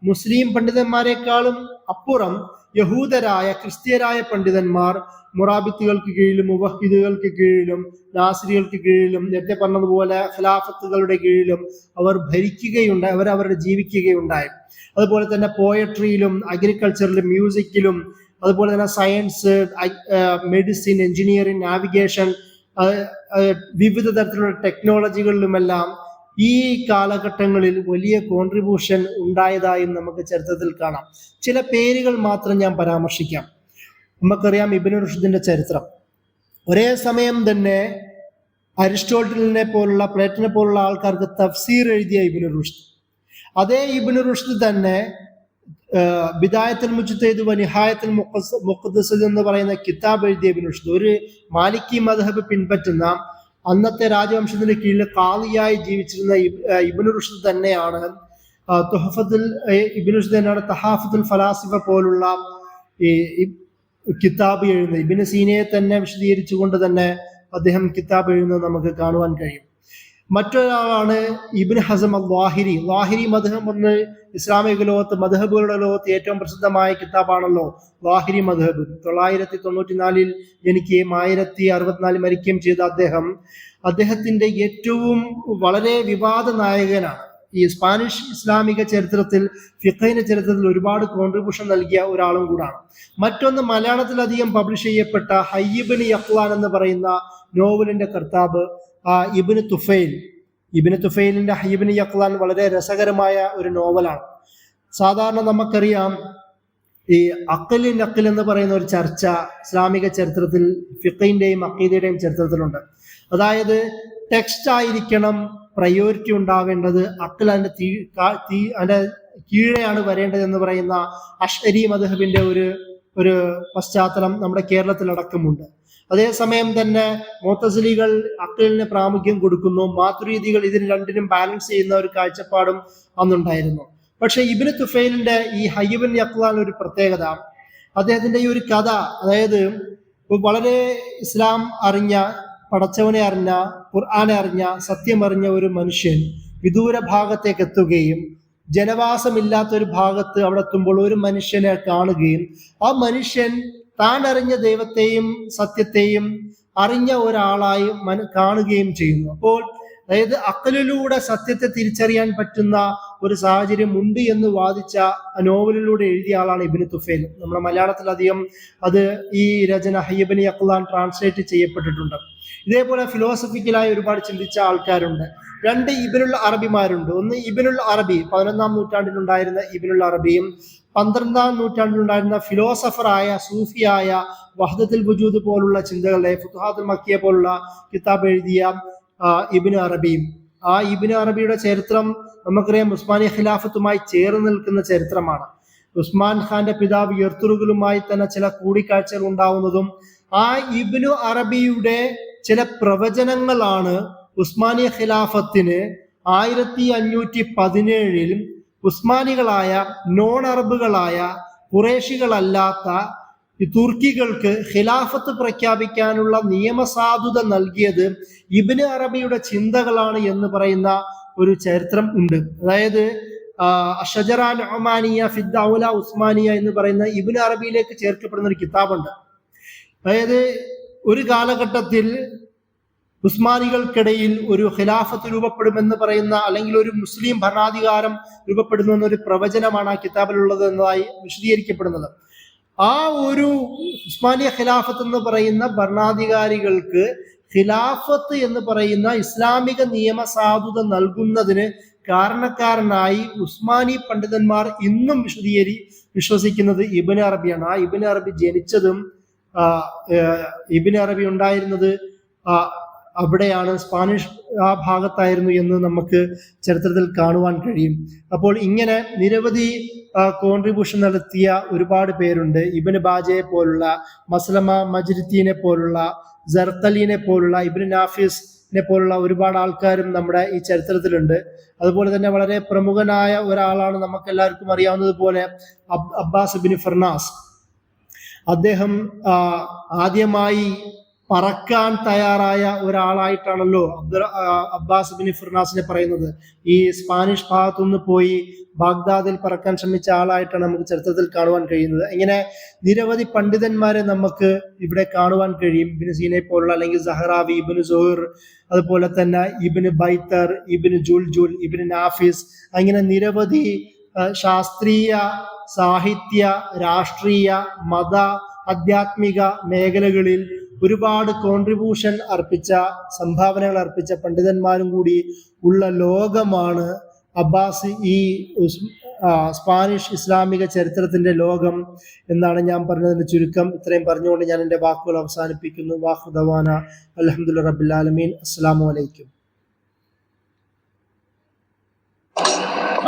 മുസ്ലിം പണ്ഡിതന്മാരെക്കാളും അപ്പുറം യഹൂദരായ ക്രിസ്ത്യരായ പണ്ഡിതന്മാർ മുറാബിത്തുകൾക്ക് കീഴിലും മുവഹിദുകൾക്ക് കീഴിലും നാസിരികൾക്ക് കീഴിലും നേരത്തെ പറഞ്ഞതുപോലെ ഖിലാഫത്തുകളുടെ കീഴിലും അവർ ഭരിക്കുകയുണ്ടായി, അവരവരുടെ ജീവിക്കുകയുണ്ടായി. അതുപോലെ തന്നെ പോയട്രിയിലും അഗ്രികൾച്ചറിലും മ്യൂസിക്കിലും, അതുപോലെ തന്നെ സയൻസ്, മെഡിസിൻ, എഞ്ചിനീയറിംഗ്, നാവിഗേഷൻ, വിവിധ തരത്തിലുള്ള ടെക്നോളജികളിലുമെല്ലാം ഈ കാലഘട്ടങ്ങളിൽ വലിയ കോൺട്രിബ്യൂഷൻ ഉണ്ടായതായും നമുക്ക് ചരിത്രത്തിൽ കാണാം. ചില പേരുകൾ മാത്രം ഞാൻ പരാമർശിക്കാം. നമുക്കറിയാം ഇബ്നു റുഷ്ദിന്റെ ചരിത്രം. ഒരേ സമയം തന്നെ അരിസ്റ്റോട്ടലിനെ പോലുള്ള, പ്ലേറ്റനെ പോലുള്ള ആൾക്കാർക്ക് തഫ്സീർ എഴുതിയ ഇബ്നു റുഷ്ദ്, അതേ ഇബ്നു റുഷ്ദ് തന്നെ ബിദായത്തുൽ മുജ്തഹിദ് വ നിഹായത്തുൽ മുഖദ്ദസ് എന്ന് പറയുന്ന കിതാബ് എഴുതിയ ഇബ്നു റുഷ്ദ്, ഒരു മാലിക്കി മദ്ഹബ് പിൻപറ്റുന്ന അന്നത്തെ രാജവംശത്തിന്റെ കീഴിൽ ഖാദിയായി ജീവിച്ചിരുന്ന ഇബ്നു റുഷ്ദ് തന്നെയാണ് ഇബ്നു റുഷ്ദ് തന്നെയാണ് തഹാഫത്തുൽ ഫലാസിഫ പോലുള്ള ഈ കിതാബ് എഴുതുന്നത്. ഇബ്നു സീനയെ തന്നെ വിശദീകരിച്ചുകൊണ്ട് തന്നെ അദ്ദേഹം കിതാബ് എഴുതുന്നത് നമുക്ക് കാണുവാൻ കഴിയും. മറ്റൊരാളാണ് ഇബ്നു ഹസം അൽ-ളാഹിരി. ളാഹിരി മദ്ഹബ് എന്ന് ഇസ്ലാമിക ലോകത്ത്, മദ്ഹബുകളുടെ ലോകത്ത് ഏറ്റവും പ്രസിദ്ധമായ കിതാബാണല്ലോ ളാഹിരി മദ്ഹബ്. 994 ജനിക്കുകയും 1064 മരിക്കുകയും ചെയ്ത അദ്ദേഹത്തിന്റെ ഏറ്റവും വളരെ വിവാദ നായകനാണ്. ഈ സ്പാനിഷ് ഇസ്ലാമിക ചരിത്രത്തിൽ, ഫിഖഹിന്റെ ചരിത്രത്തിൽ ഒരുപാട് കോൺട്രിബ്യൂഷൻ നൽകിയ ഒരാളും കൂടാണ്. മറ്റൊന്ന്, മലയാളത്തിലധികം പബ്ലിഷ് ചെയ്യപ്പെട്ട ഹയ്യിബ്നു യഖ്ലാൻ എന്ന് പറയുന്ന നോവലിന്റെ കർത്താവ് ഇബ്നു തുഫൈലിന്റെ ഹയ്യിബ്നു യഖ്ലാൻ വളരെ രസകരമായ ഒരു നോവലാണ്. സാധാരണ നമുക്കറിയാം ഈ അഖ്ൽ നഖ്ൽ എന്ന് പറയുന്ന ഒരു ചർച്ച ഇസ്ലാമിക ചരിത്രത്തിൽ, ഫിഖഹിന്റെയും അഖീദയുടെയും ചരിത്രത്തിലുണ്ട്. അതായത് ടെക്സ്റ്റ് ആയിരിക്കണം പ്രയോറിറ്റി ഉണ്ടാവേണ്ടത്, അഖ്ൽ അതിന്റെ കീഴെയാണ് വരേണ്ടത് എന്ന് പറയുന്ന അശ്അരി മദ്ഹബിന്റെ ഒരു പശ്ചാത്തലം നമ്മുടെ കേരളത്തിലടക്കമുണ്ട്. അതേസമയം തന്നെ മുഅ്തസിലികൾ അഖ്ലിന് പ്രാമുഖ്യം കൊടുക്കുന്നു, മാതുരീദികൾ ഇതിന് രണ്ടിനും ബാലൻസ് ചെയ്യുന്ന ഒരു കാഴ്ചപ്പാടും അന്നുണ്ടായിരുന്നു. പക്ഷെ ഇബ്നു തുഫൈലിന്റെ ഈ ഹയ്യിബ്നു യഖ്ലാൻ ഒരു പ്രത്യേകത, അദ്ദേഹത്തിന്റെ ഈ ഒരു കഥ, അതായത് വളരെ ഇസ്ലാം അറിഞ്ഞ, പടച്ചവനെ അറിഞ്ഞ, ഖുർആനെ അറിഞ്ഞ, സത്യമറിഞ്ഞ ഒരു മനുഷ്യൻ വിദൂര ഭാഗത്തേക്ക് എത്തുകയും ജനവാസമില്ലാത്ത ഒരു ഭാഗത്ത് അവിടെ എത്തുമ്പോൾ ഒരു മനുഷ്യനെ കാണുകയും ആ മനുഷ്യൻ താൻ അറിഞ്ഞ ദൈവത്തെയും സത്യത്തെയും അറിഞ്ഞ ഒരാളായി കാണുകയും ചെയ്യുന്നു. അപ്പോൾ അതായത് അഖ്ലിലൂടെ സത്യത്തെ തിരിച്ചറിയാൻ പറ്റുന്ന ഒരു സാഹചര്യം ഉണ്ട് എന്ന് വാദിച്ച നോവലിലൂടെ എഴുതിയ ആളാണ് ഇബ്നു തുഫൈൽ. നമ്മുടെ മലയാളത്തിൽ അധികം അത് ഈ രചന ഹയ്യബനി അഖ്ലാൻ ട്രാൻസ്ലേറ്റ് ചെയ്യപ്പെട്ടിട്ടുണ്ട്. ഇതേപോലെ ഫിലോസഫിക്കലായി ഒരുപാട് ചിന്തിച്ച ആൾക്കാരുണ്ട്. രണ്ട് ഇബ്നുൽ അറബിമാരുണ്ട്. ഒന്ന് ഇബ്നുൽ അറബി, 11-ാം നൂറ്റാണ്ടിലുണ്ടായിരുന്ന ഇബ്നുൽ അറബിയും 12-ാം നൂറ്റാണ്ടിലുണ്ടായിരുന്ന ഫിലോസഫറായ സൂഫിയായ വഹ്ദത്തുൽ വജൂദ് പോലുള്ള ചിന്തകളെ ഫുതുഹാത്തുൽ മക്കിയ പോലുള്ള കിതാബ് എഴുതിയ ഇബ്നു അറബിയും. ആ ഇബ്നു അറബിയുടെ ചരിത്രം നമുക്കറിയാം ഉസ്മാനി ഖിലാഫത്തുമായി ചേർന്ന് നിൽക്കുന്ന ചരിത്രമാണ്. ഉസ്മാൻ ഖാന്റെ പിതാവ് എർത്തുറുകളുമായി തന്നെ ചില കൂടിക്കാഴ്ചകൾ ഉണ്ടാവുന്നതും ആ ഇബ്നു അറബിയുടെ ചില പ്രവചനങ്ങളാണ് ഉസ്മാനി ഖിലാഫത്തിന് 1517 ഉസ്മാനികളായ നോൺ അറബുകളായ ഖുറേഷികളല്ലാത്ത തുർക്കികൾക്ക് ഖിലാഫത്ത് പ്രഖ്യാപിക്കാനുള്ള നിയമസാധുത നൽകിയത് ഇബ്നു അറബിയുടെ ചിന്തകളാണ് എന്ന് പറയുന്ന ഒരു ചരിത്രം ഉണ്ട്. അതായത് ഷജറ നുഅ്മാനിയ ഫി ദൗല ഉസ്മാനിയ എന്ന് പറയുന്ന ഇബ്നു അറബിയിലേക്ക് ചേർക്കപ്പെടുന്ന ഒരു കിതാബുണ്ട്. അതായത് ഒരു കാലഘട്ടത്തിൽ ഉസ്മാനികൾക്കിടയിൽ ഒരു ഖിലാഫത്ത് രൂപപ്പെടുമെന്ന് പറയുന്ന, അല്ലെങ്കിൽ ഒരു മുസ്ലിം ഭരണാധികാരം രൂപപ്പെടുന്നു എന്നൊരു പ്രവചനമാണ് ആ കിതാബിലുള്ളത് എന്നതായി വിശദീകരിക്കപ്പെടുന്നത്. ആ ഒരു ഉസ്മാനിയ ഖിലാഫത്ത് എന്ന് പറയുന്ന ഭരണാധികാരികൾക്ക് ഖിലാഫത്ത് എന്ന് പറയുന്ന ഇസ്ലാമിക നിയമസാധുത നൽകുന്നതിന് കാരണക്കാരനായി ഉസ്മാനി പണ്ഡിതന്മാർ ഇന്നും വിശ്വസിക്കുന്നത് ഇബ്നു അറബിയാണ്. ആ ഇബ്നു അറബി ജനിച്ചതും ഇബ്നു അറബി ഉണ്ടായിരുന്നത് അവിടെയാണ്, സ്പാനിഷ് ആ ഭാഗത്തായിരുന്നു എന്ന് നമുക്ക് ചരിത്രത്തിൽ കാണുവാൻ കഴിയും. അപ്പോൾ ഇങ്ങനെ നിരവധി കോൺട്രിബ്യൂഷൻ നടത്തിയ ഒരുപാട് പേരുണ്ട്. ഇബ്നു ബാജയെ പോലുള്ള, മസ്ലമ മജ്രിത്തീനെ പോലുള്ള, ജർക്കലിനെ പോലുള്ള, ഇബ്നു നാഫിസിനെ പോലുള്ള ഒരുപാട് ആൾക്കാരും നമ്മുടെ ഈ ചരിത്രത്തിലുണ്ട്. അതുപോലെ തന്നെ വളരെ പ്രമുഖനായ ഒരാളാണ് നമുക്ക് എല്ലാവർക്കും അറിയാവുന്നതുപോലെ അബ്ബാസ് ഇബ്നു ഫർനാസ്. അദ്ദേഹം ആദ്യമായി പറക്കാൻ തയ്യാറായ ഒരാളായിട്ടാണല്ലോ അബ്ബാസ് ഇബ്നു ഫർനാസിനെ പറയുന്നത്. ഈ സ്പാനിഷ് ഭാഗത്തുനിന്ന് പോയി ബാഗ്ദാദിൽ പറക്കാൻ ശ്രമിച്ച ആളായിട്ടാണ് നമുക്ക് ചരിത്രത്തിൽ കാണുവാൻ കഴിയുന്നത്. ഇങ്ങനെ നിരവധി പണ്ഡിതന്മാരെ നമുക്ക് ഇവിടെ കാണുവാൻ കഴിയും. ഇബ്നു സീനെ പോലുള്ള, അല്ലെങ്കിൽ സഹറാവി, ഇബ്നു സുഹർ, അതുപോലെ തന്നെ ഇബ്നു ബൈത്തർ, ഇബ്നു ജുൽജുൽ, ഇബ്നു നാഫിസ്, അങ്ങനെ നിരവധി ശാസ്ത്രീയ, സാഹിത്യ, രാഷ്ട്രീയ, മത, ആധ്യാത്മിക മേഖലകളിൽ ഒരുപാട് കോൺട്രിബ്യൂഷൻ അർപ്പിച്ച, സംഭാവനകൾ അർപ്പിച്ച പണ്ഡിതന്മാരും കൂടി ഉള്ള ലോകമാണ് അബ്ബാസ് ഈ സ്പാനിഷ് ഇസ്ലാമിക ചരിത്രത്തിന്റെ ലോകം എന്നാണ് ഞാൻ പറഞ്ഞതിന്റെ ചുരുക്കം. ഇത്രയും പറഞ്ഞുകൊണ്ട് ഞാൻ എൻ്റെ വാക്കുകൾ അവസാനിപ്പിക്കുന്നു. വാഹു ദവാന അൽഹംദുലില്ലാഹി റബ്ബിൽ ആലമീൻ. അസ്സലാമു അലൈക്കും.